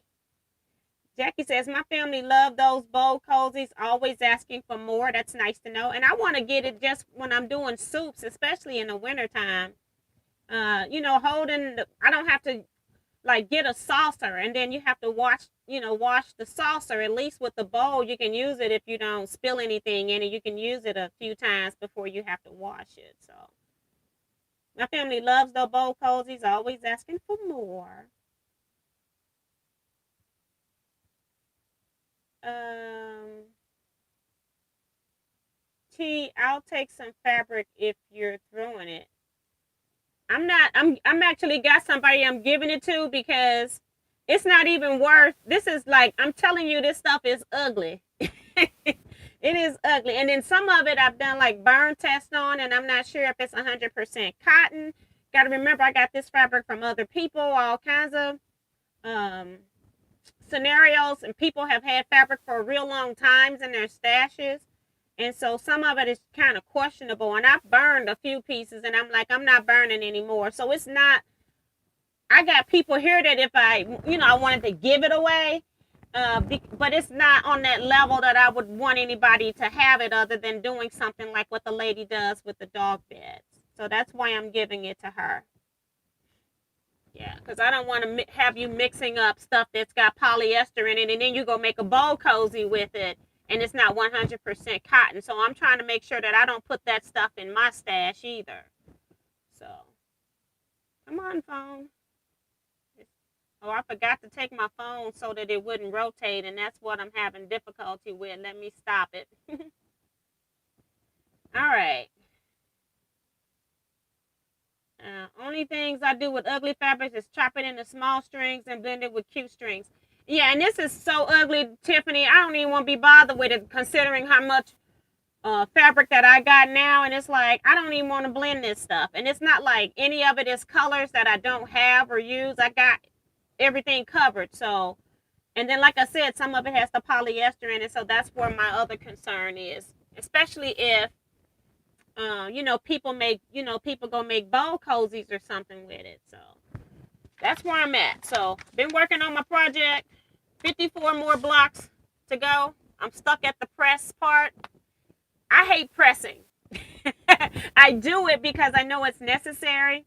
Jackie says, my family love those bowl cozies, always asking for more. That's nice to know. And I want to get it just when I'm doing soups, especially in the wintertime. I don't have to like get a saucer and then you have to wash the saucer. At least with the bowl, you can use it if you don't spill anything in it. You can use it a few times before you have to wash it. So my family loves those bowl cozies, always asking for more. T, I'll take some fabric if you're throwing it. I'm actually got somebody I'm giving it to because it's not even worth. This is like, I'm telling you, this stuff is ugly. It is ugly. And then some of it I've done like burn test on, and I'm not sure if it's 100% cotton got to remember I got this fabric from other people, all kinds of scenarios, and people have had fabric for a real long times in their stashes. And so some of it is kind of questionable. And I've burned a few pieces and I'm like, I'm not burning anymore. So it's not, I got people here that if I, I wanted to give it away, but it's not on that level that I would want anybody to have it other than doing something like what the lady does with the dog beds. So that's why I'm giving it to her. Yeah, because I don't want to have you mixing up stuff that's got polyester in it and then you go make a bowl cozy with it and it's not 100% cotton. So I'm trying to make sure that I don't put that stuff in my stash either. So, come on, phone. Oh, I forgot to take my phone so that it wouldn't rotate, and that's what I'm having difficulty with. Let me stop it. All right. Only things I do with ugly fabrics is chop it into small strings and blend it with cute strings. Yeah, and this is so ugly, Tiffany. I don't even want to be bothered with it, considering how much fabric that I got now. And it's like, I don't even want to blend this stuff. And it's not like any of it is colors that I don't have or use. I got everything covered. So, and then like I said, some of it has the polyester in it. So that's where my other concern is, especially if people go make bowl cozies or something with it. So that's where I'm at. So been working on my project. 54 more blocks to go. I'm stuck at the press part. I hate pressing. I do it because I know it's necessary,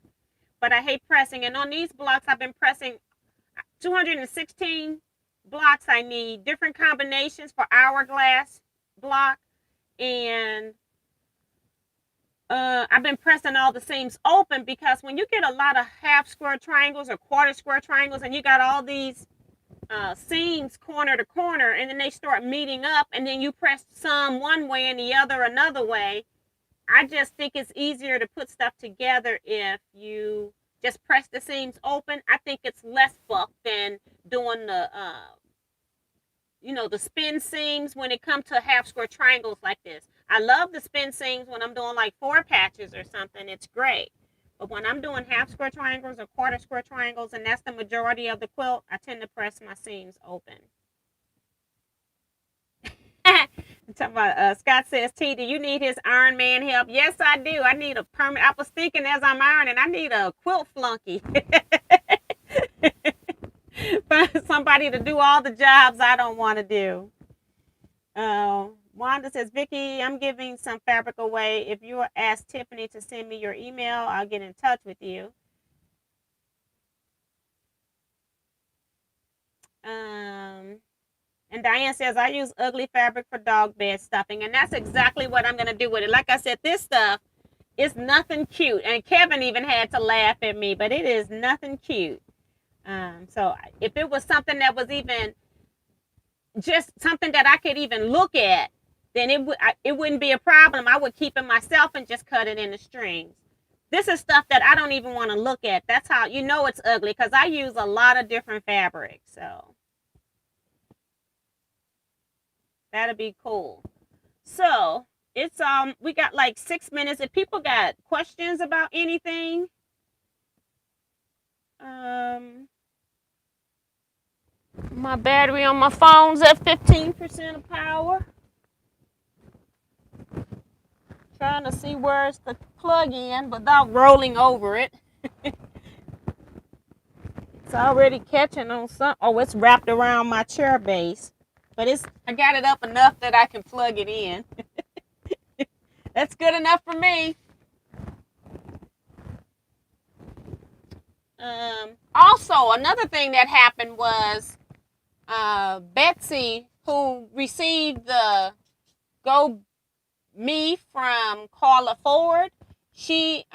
but I hate pressing. And on these blocks, I've been pressing 216 blocks. I need different combinations for hourglass block, and I've been pressing all the seams open because when you get a lot of half square triangles or quarter square triangles and you got all these seams corner to corner and then they start meeting up and then you press some one way and the other another way, I just think it's easier to put stuff together if you just press the seams open. I think it's less buck than doing the spin seams when it comes to half square triangles like this. I love the spin seams when I'm doing like 4 patches or something. It's great. But when I'm doing half square triangles or quarter square triangles, and that's the majority of the quilt, I tend to press my seams open. Scott says, T, do you need his Iron Man help? Yes, I do. I need a permit. I was thinking as I'm ironing, I need a quilt flunky. Somebody to do all the jobs I don't want to do. Wanda says, Vicki, I'm giving some fabric away. If you ask Tiffany to send me your email, I'll get in touch with you. And Diane says, I use ugly fabric for dog bed stuffing. And that's exactly what I'm going to do with it. Like I said, this stuff is nothing cute. And Kevin even had to laugh at me, but it is nothing cute. So if it was something that was even just something that I could even look at, then it wouldn't be a problem. I would keep it myself and just cut it into strings. This is stuff that I don't even want to look at. That's how you know it's ugly, because I use a lot of different fabrics. So that'll be cool. So it's we got like 6 minutes. If people got questions about anything, my battery on my phone's at 15% of power. Trying to see where's the plug in without rolling over it. It's already catching on some. Oh, it's wrapped around my chair base, but I got it up enough that I can plug it in. That's good enough for me. Also, another thing that happened was Betsy, who received the Go Me from Carla Ford, she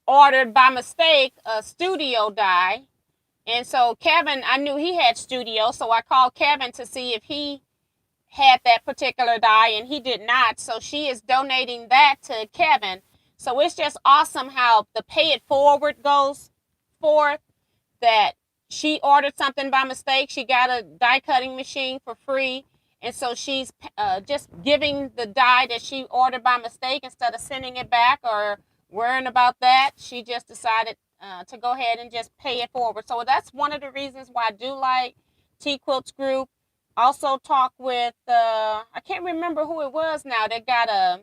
ordered by mistake a studio die. And so Kevin, I knew he had studio, so I called Kevin to see if he had that particular die, and he did not. So she is donating that to Kevin. So it's just awesome how the pay it forward goes forth, that she ordered something by mistake. She got a die cutting machine for free. And so she's just giving the die that she ordered by mistake instead of sending it back or worrying about that. She just decided to go ahead and just pay it forward. So that's one of the reasons why I do like Teaquilts group. Also talk with, I can't remember who it was now. They got a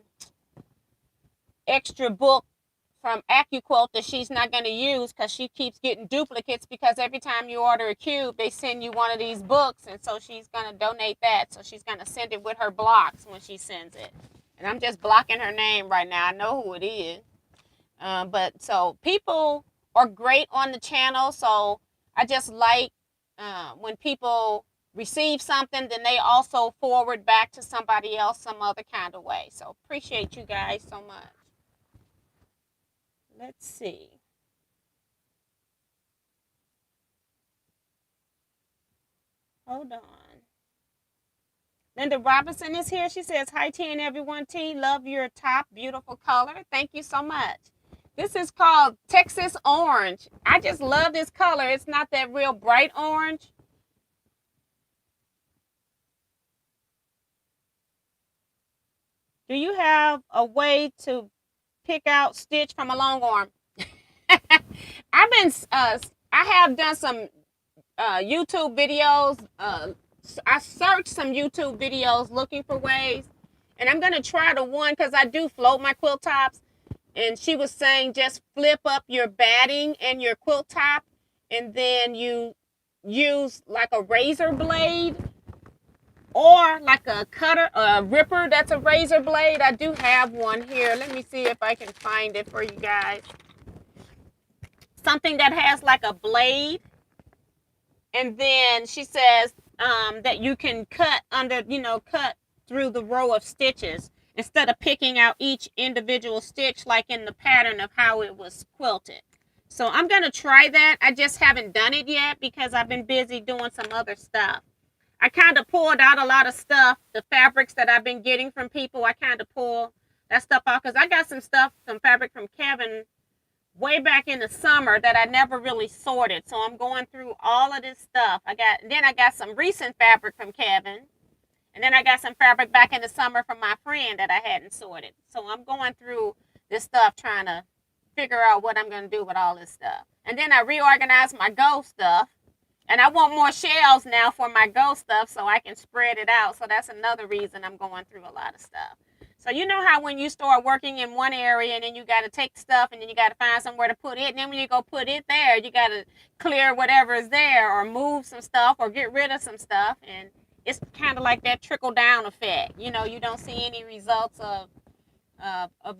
extra book from Teaquilt that she's not going to use because she keeps getting duplicates, because every time you order a cube, they send you one of these books. And so she's going to donate that. So she's going to send it with her blocks when she sends it. And I'm just blocking her name right now. I know who it is. But so people are great on the channel. So I just like when people receive something, then they also forward back to somebody else some other kind of way. So appreciate you guys so much. Let's see. Hold on. Linda Robinson is here. She says, hi, T and everyone. T, love your top. Beautiful color. Thank you so much. This is called Texas Orange. I just love this color. It's not that real bright orange. Do you have a way to pick out stitch from a long arm? I have done some YouTube videos. I searched some YouTube videos looking for ways, and I'm gonna try the one because I do float my quilt tops. And she was saying just flip up your batting and your quilt top, and then you use like a razor blade or like a cutter, a ripper that's a razor blade. I do have one here. Let me see if I can find it for you guys. Something that has like a blade. And then she says that you can cut under, cut through the row of stitches instead of picking out each individual stitch like in the pattern of how it was quilted. So I'm going to try that. I just haven't done it yet because I've been busy doing some other stuff. I kind of pulled out a lot of stuff, the fabrics that I've been getting from people. I kind of pull that stuff out because I got some stuff, some fabric from Kevin way back in the summer that I never really sorted. So I'm going through all of this stuff. I got some recent fabric from Kevin. And then I got some fabric back in the summer from my friend that I hadn't sorted. So I'm going through this stuff trying to figure out what I'm going to do with all this stuff. And then I reorganized my Go stuff. And I want more shelves now for my Go stuff so I can spread it out. So that's another reason I'm going through a lot of stuff. So you know how when you start working in one area and then you got to take stuff and then you got to find somewhere to put it. And then when you go put it there, you got to clear whatever is there or move some stuff or get rid of some stuff. And it's kind of like that trickle down effect. You know, you don't see any results of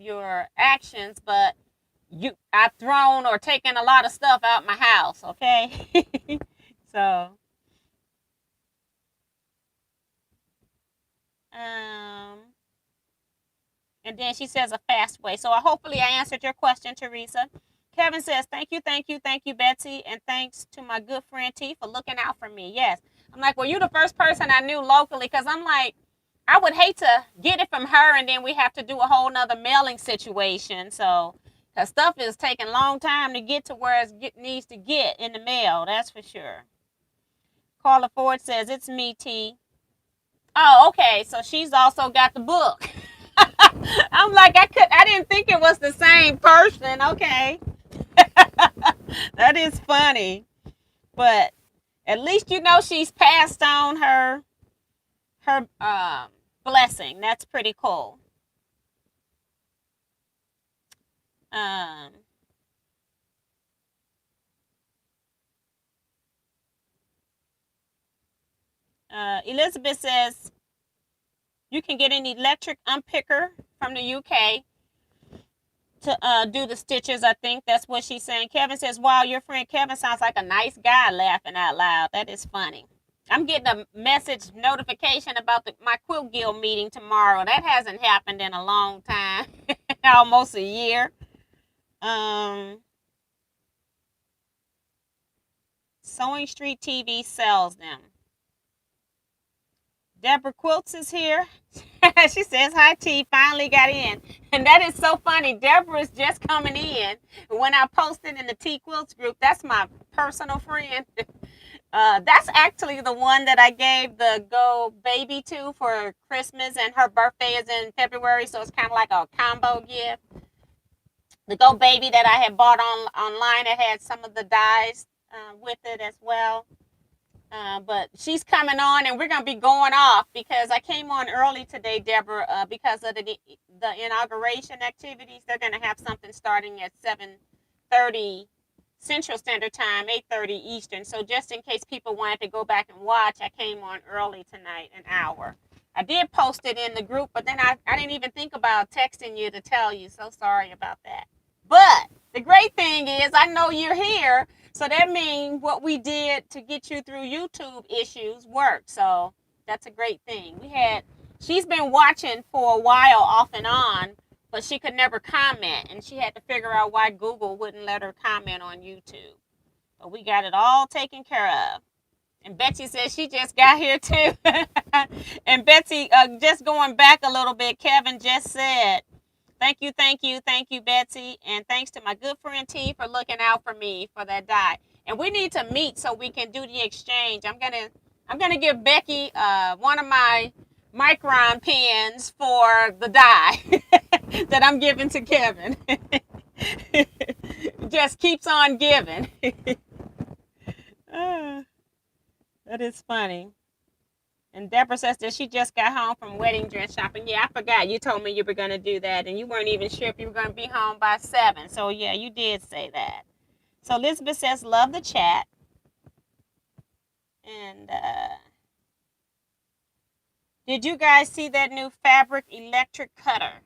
your actions, but I've thrown or taken a lot of stuff out my house. Okay. So, and then she says a fast way. So hopefully I answered your question, Teresa. Kevin says, thank you, Betsy. And thanks to my good friend T for looking out for me. Yes. I'm like, well, you're the first person I knew locally because I'm like, I would hate to get it from her and then we have to do a whole nother mailing situation. So, because stuff is taking a long time to get to where it needs to get in the mail. That's for sure. Carla Ford says, it's me, T. Oh, okay. So she's also got the book. I'm like, I didn't think it was the same person. Okay. That is funny. But at least you know she's passed on her blessing. That's pretty cool. Elizabeth says you can get an electric unpicker from the UK to do the stitches. I think that's what she's saying. Kevin says, wow, your friend Kevin sounds like a nice guy, laughing out loud. That is funny. I'm getting a message notification about my Quilt Guild meeting tomorrow. That hasn't happened in a long time. Almost a year. Sewing Street TV sells them. Deborah Quilts is here. She says, hi, T. Finally got in. And that is so funny. Deborah is just coming in. When I posted in the Teaquilts group, that's my personal friend. That's actually the one that I gave the Go Baby to for Christmas. And her birthday is in February. So it's kind of like a combo gift. The Go Baby that I had bought online, it had some of the dyes with it as well. But she's coming on, and we're going to be going off because I came on early today, Deborah, because of the inauguration activities. They're going to have something starting at 7:30 Central Standard Time, 8:30 Eastern. So just in case people wanted to go back and watch, I came on early tonight, an hour. I did post it in the group, but then I didn't even think about texting you to tell you. So sorry about that. But the great thing is I know you're here. So that means what we did to get you through YouTube issues worked. So that's a great thing. She's been watching for a while off and on, but she could never comment. And she had to figure out why Google wouldn't let her comment on YouTube. But we got it all taken care of. And Betsy says she just got here too. And Betsy, just going back a little bit, Kevin just said, thank you, Betsy. And thanks to my good friend T for looking out for me for that dye. And we need to meet so we can do the exchange. I'm gonna give Becky one of my Micron pens for the dye that I'm giving to Kevin. Just keeps on giving. That is funny. And Deborah says that she just got home from wedding dress shopping. Yeah, I forgot. You told me you were going to do that, and you weren't even sure if you were going to be home by 7. So, yeah, you did say that. So, Elizabeth says, love the chat. And did you guys see that new fabric electric cutter?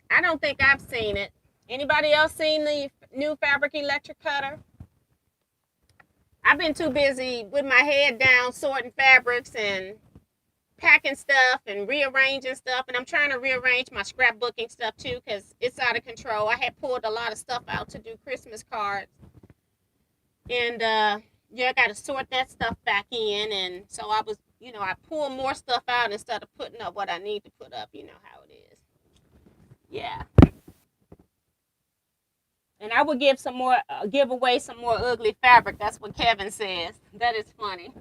I don't think I've seen it. Anybody else seen the new fabric electric cutter? I've been too busy with my head down sorting fabrics and packing stuff and rearranging stuff, and I'm trying to rearrange my scrapbooking stuff too because it's out of control. I had pulled a lot of stuff out to do Christmas cards, and yeah, I got to sort that stuff back in. And so I was, I pulled more stuff out instead of putting up what I need to put up. You know how it is. Yeah. And I will give away some more ugly fabric. That's what Kevin says. That is funny.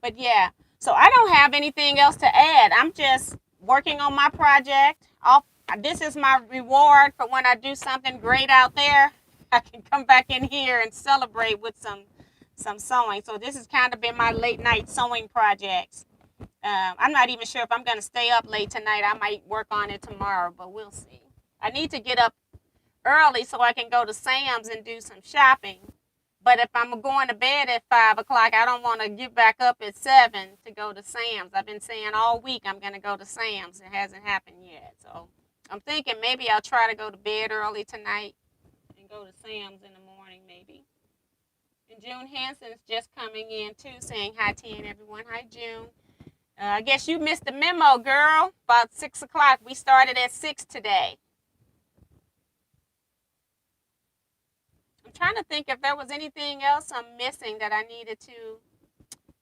But yeah, so I don't have anything else to add. I'm just working on my project. This is my reward for when I do something great out there. I can come back in here and celebrate with some sewing. So this has kind of been my late night sewing projects. I'm not even sure if I'm going to stay up late tonight. I might work on it tomorrow, but we'll see. I need to get up early so I can go to Sam's and do some shopping. But if I'm going to bed at 5 o'clock, I don't want to get back up at 7 to go to Sam's. I've been saying all week I'm going to go to Sam's. It hasn't happened yet. So I'm thinking maybe I'll try to go to bed early tonight and go to Sam's in the morning maybe. And June Hanson's just coming in too, saying hi to everyone. Hi, June. I guess you missed the memo, girl. About 6 o'clock. We started at 6 today. I'm trying to think if there was anything else I'm missing that I needed to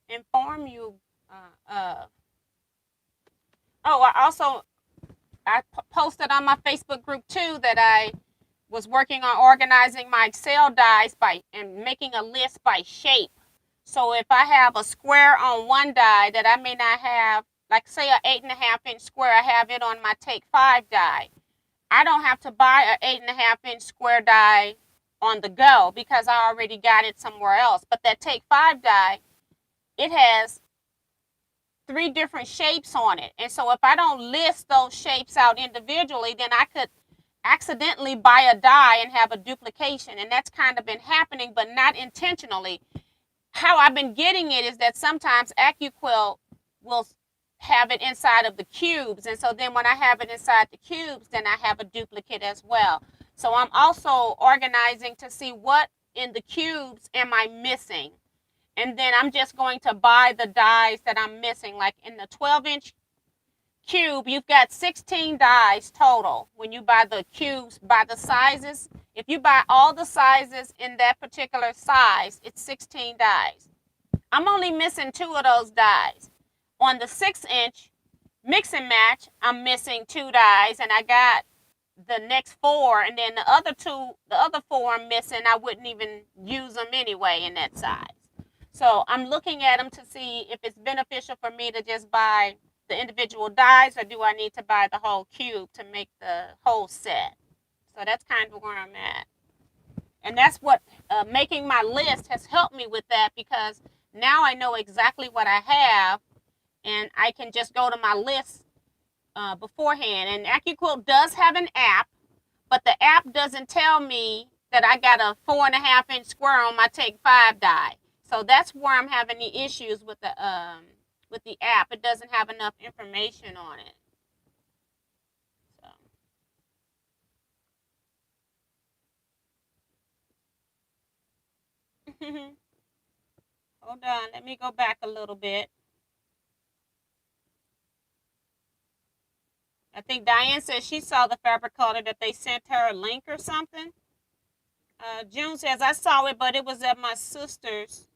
inform you of. Oh, I posted on my Facebook group too that I was working on organizing my Excel dies and making a list by shape. So if I have a square on one die that I may not have, like say an 8.5-inch square, I have it on my Take 5 die. I don't have to buy an 8.5-inch square die on the go because I already got it somewhere else. But that Take 5 die, it has 3 different shapes on it. And so if I don't list those shapes out individually, then I could accidentally buy a die and have a duplication. And that's kind of been happening, but not intentionally. How I've been getting it is that sometimes Teaquilt will have it inside of the cubes. And so then when I have it inside the cubes, then I have a duplicate as well. So I'm also organizing to see what in the cubes am I missing. And then I'm just going to buy the dies that I'm missing. Like in the 12-inch cube, you've got 16 dies total when you buy the cubes by the sizes. If you buy all the sizes in that particular size, it's 16 dies. I'm only missing 2 of those dies. On the 6-inch mix and match, I'm missing 2 dies, and I got the next 4, and then the other 4 I'm missing, I wouldn't even use them anyway in that size. So I'm looking at them to see if it's beneficial for me to just buy the individual dies, or do I need to buy the whole cube to make the whole set? So that's kind of where I'm at. And that's what making my list has helped me with that, because now I know exactly what I have, and I can just go to my list beforehand. And AccuQuilt does have an app, but the app doesn't tell me that I got a 4.5-inch square on my Take 5 die. So that's where I'm having the issues with the app. It doesn't have enough information on it. So. Hold on, let me go back a little bit. I think Diane says she saw the fabric color, that they sent her a link or something. June says, I saw it, but it was at my sister's.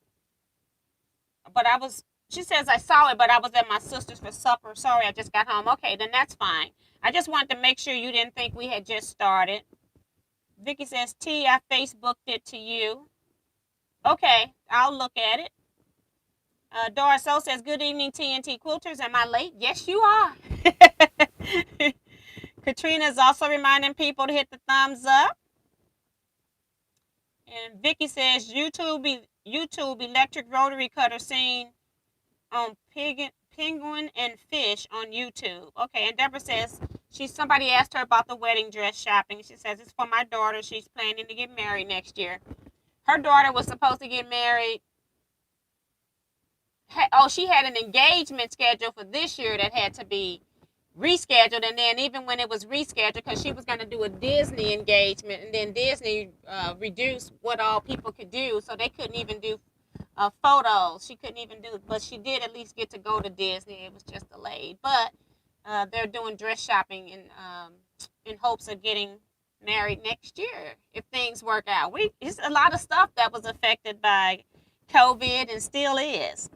She says, I saw it, but I was at my sister's for supper. Sorry, I just got home. Okay, then that's fine. I just wanted to make sure you didn't think we had just started. Vicky says, T, I Facebooked it to you. Okay, I'll look at it. Doris O says, good evening, TNT Quilters. Am I late? Yes, you are. Katrina is also reminding people to hit the thumbs up. And Vicky says, YouTube electric rotary cutter seen on penguin and fish on YouTube. Okay, and Deborah says, somebody asked her about the wedding dress shopping. She says, it's for my daughter. She's planning to get married next year. Her daughter was supposed to get married. She had an engagement scheduled for this year that had to be rescheduled, and then even when it was rescheduled, because she was going to do a Disney engagement, and then Disney reduced what all people could do, so they couldn't even do photos. She couldn't even do, but she did at least get to go to Disney. It was just delayed, but they're doing dress shopping in hopes of getting married next year if things work out. It's a lot of stuff that was affected by COVID and still is.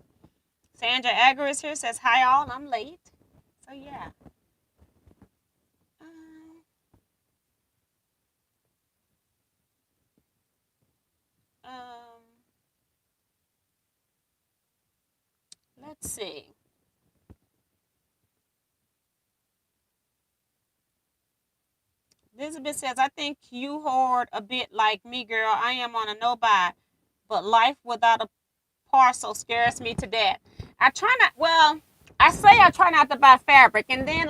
Sandra Agaris here says, hi all, I'm late. So yeah. Let's see. Elizabeth says, I think you hoard a bit like me, girl. I am on a no-buy, but life without a parcel scares me to death. I try not to buy fabric, and then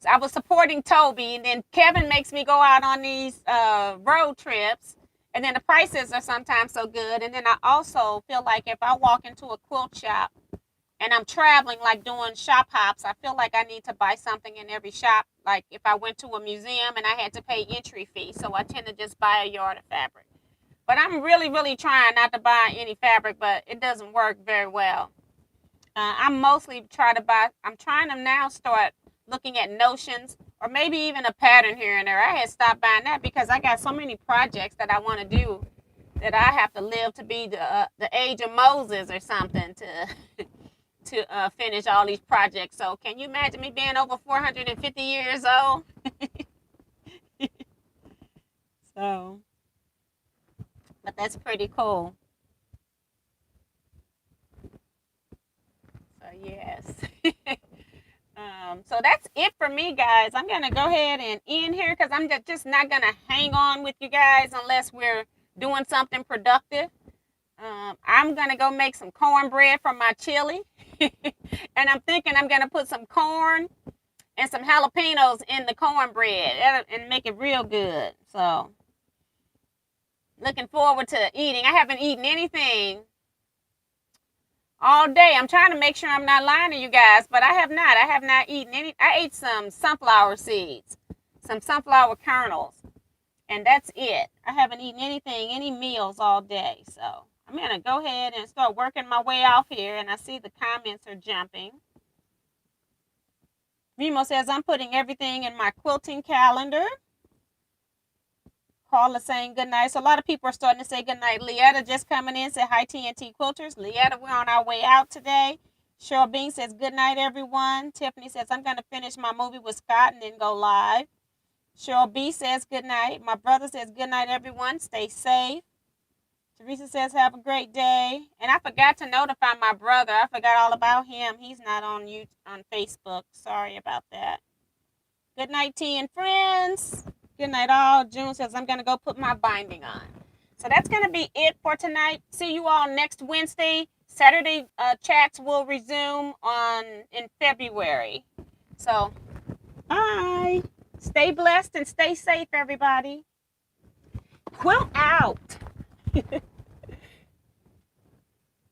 so I was supporting Toby, and then Kevin makes me go out on these road trips, and then the prices are sometimes so good, and then I also feel like if I walk into a quilt shop and I'm traveling, like doing shop hops, I feel like I need to buy something in every shop. Like if I went to a museum and I had to pay entry fee, so I tend to just buy a yard of fabric. But I'm really, really trying not to buy any fabric, but it doesn't work very well. I'm trying to now start looking at notions, or maybe even a pattern here and there. I had stopped buying that because I got so many projects that I want to do that I have to live to be the age of Moses or something to finish all these projects. So can you imagine me being over 450 years old? So, but that's pretty cool. So yes. So that's it for me, guys. I'm gonna go ahead and end here because I'm just not gonna hang on with you guys unless we're doing something productive. I'm gonna go make some cornbread from my chili, and I'm thinking I'm gonna put some corn and some jalapenos in the cornbread and make it real good. So looking forward to eating. I haven't eaten anything all day. I'm trying to make sure I'm not lying to you guys, but I have not. I have not eaten any. I ate some sunflower seeds, some sunflower kernels, and that's it. I haven't eaten any meals all day. So I'm going to go ahead and start working my way off here, and I see the comments are jumping. Remo says, I'm putting everything in my quilting calendar. Carla saying good night. So a lot of people are starting to say good night. Leetta just coming in, said hi TNT Quilters. Leetta, we're on our way out today. Cheryl Bean says good night, everyone. Tiffany says I'm going to finish my movie with Scott and then go live. Cheryl B says good night. My brother says good night, everyone. Stay safe. Teresa says have a great day. And I forgot to notify my brother. I forgot all about him. He's not on Facebook. Sorry about that. Good night, T and friends. Good night all. June says I'm going to go put my binding on. So that's going to be it for tonight. See you all next Wednesday. Saturday chats will resume in February. So, bye. Stay blessed and stay safe, everybody. Quilt out.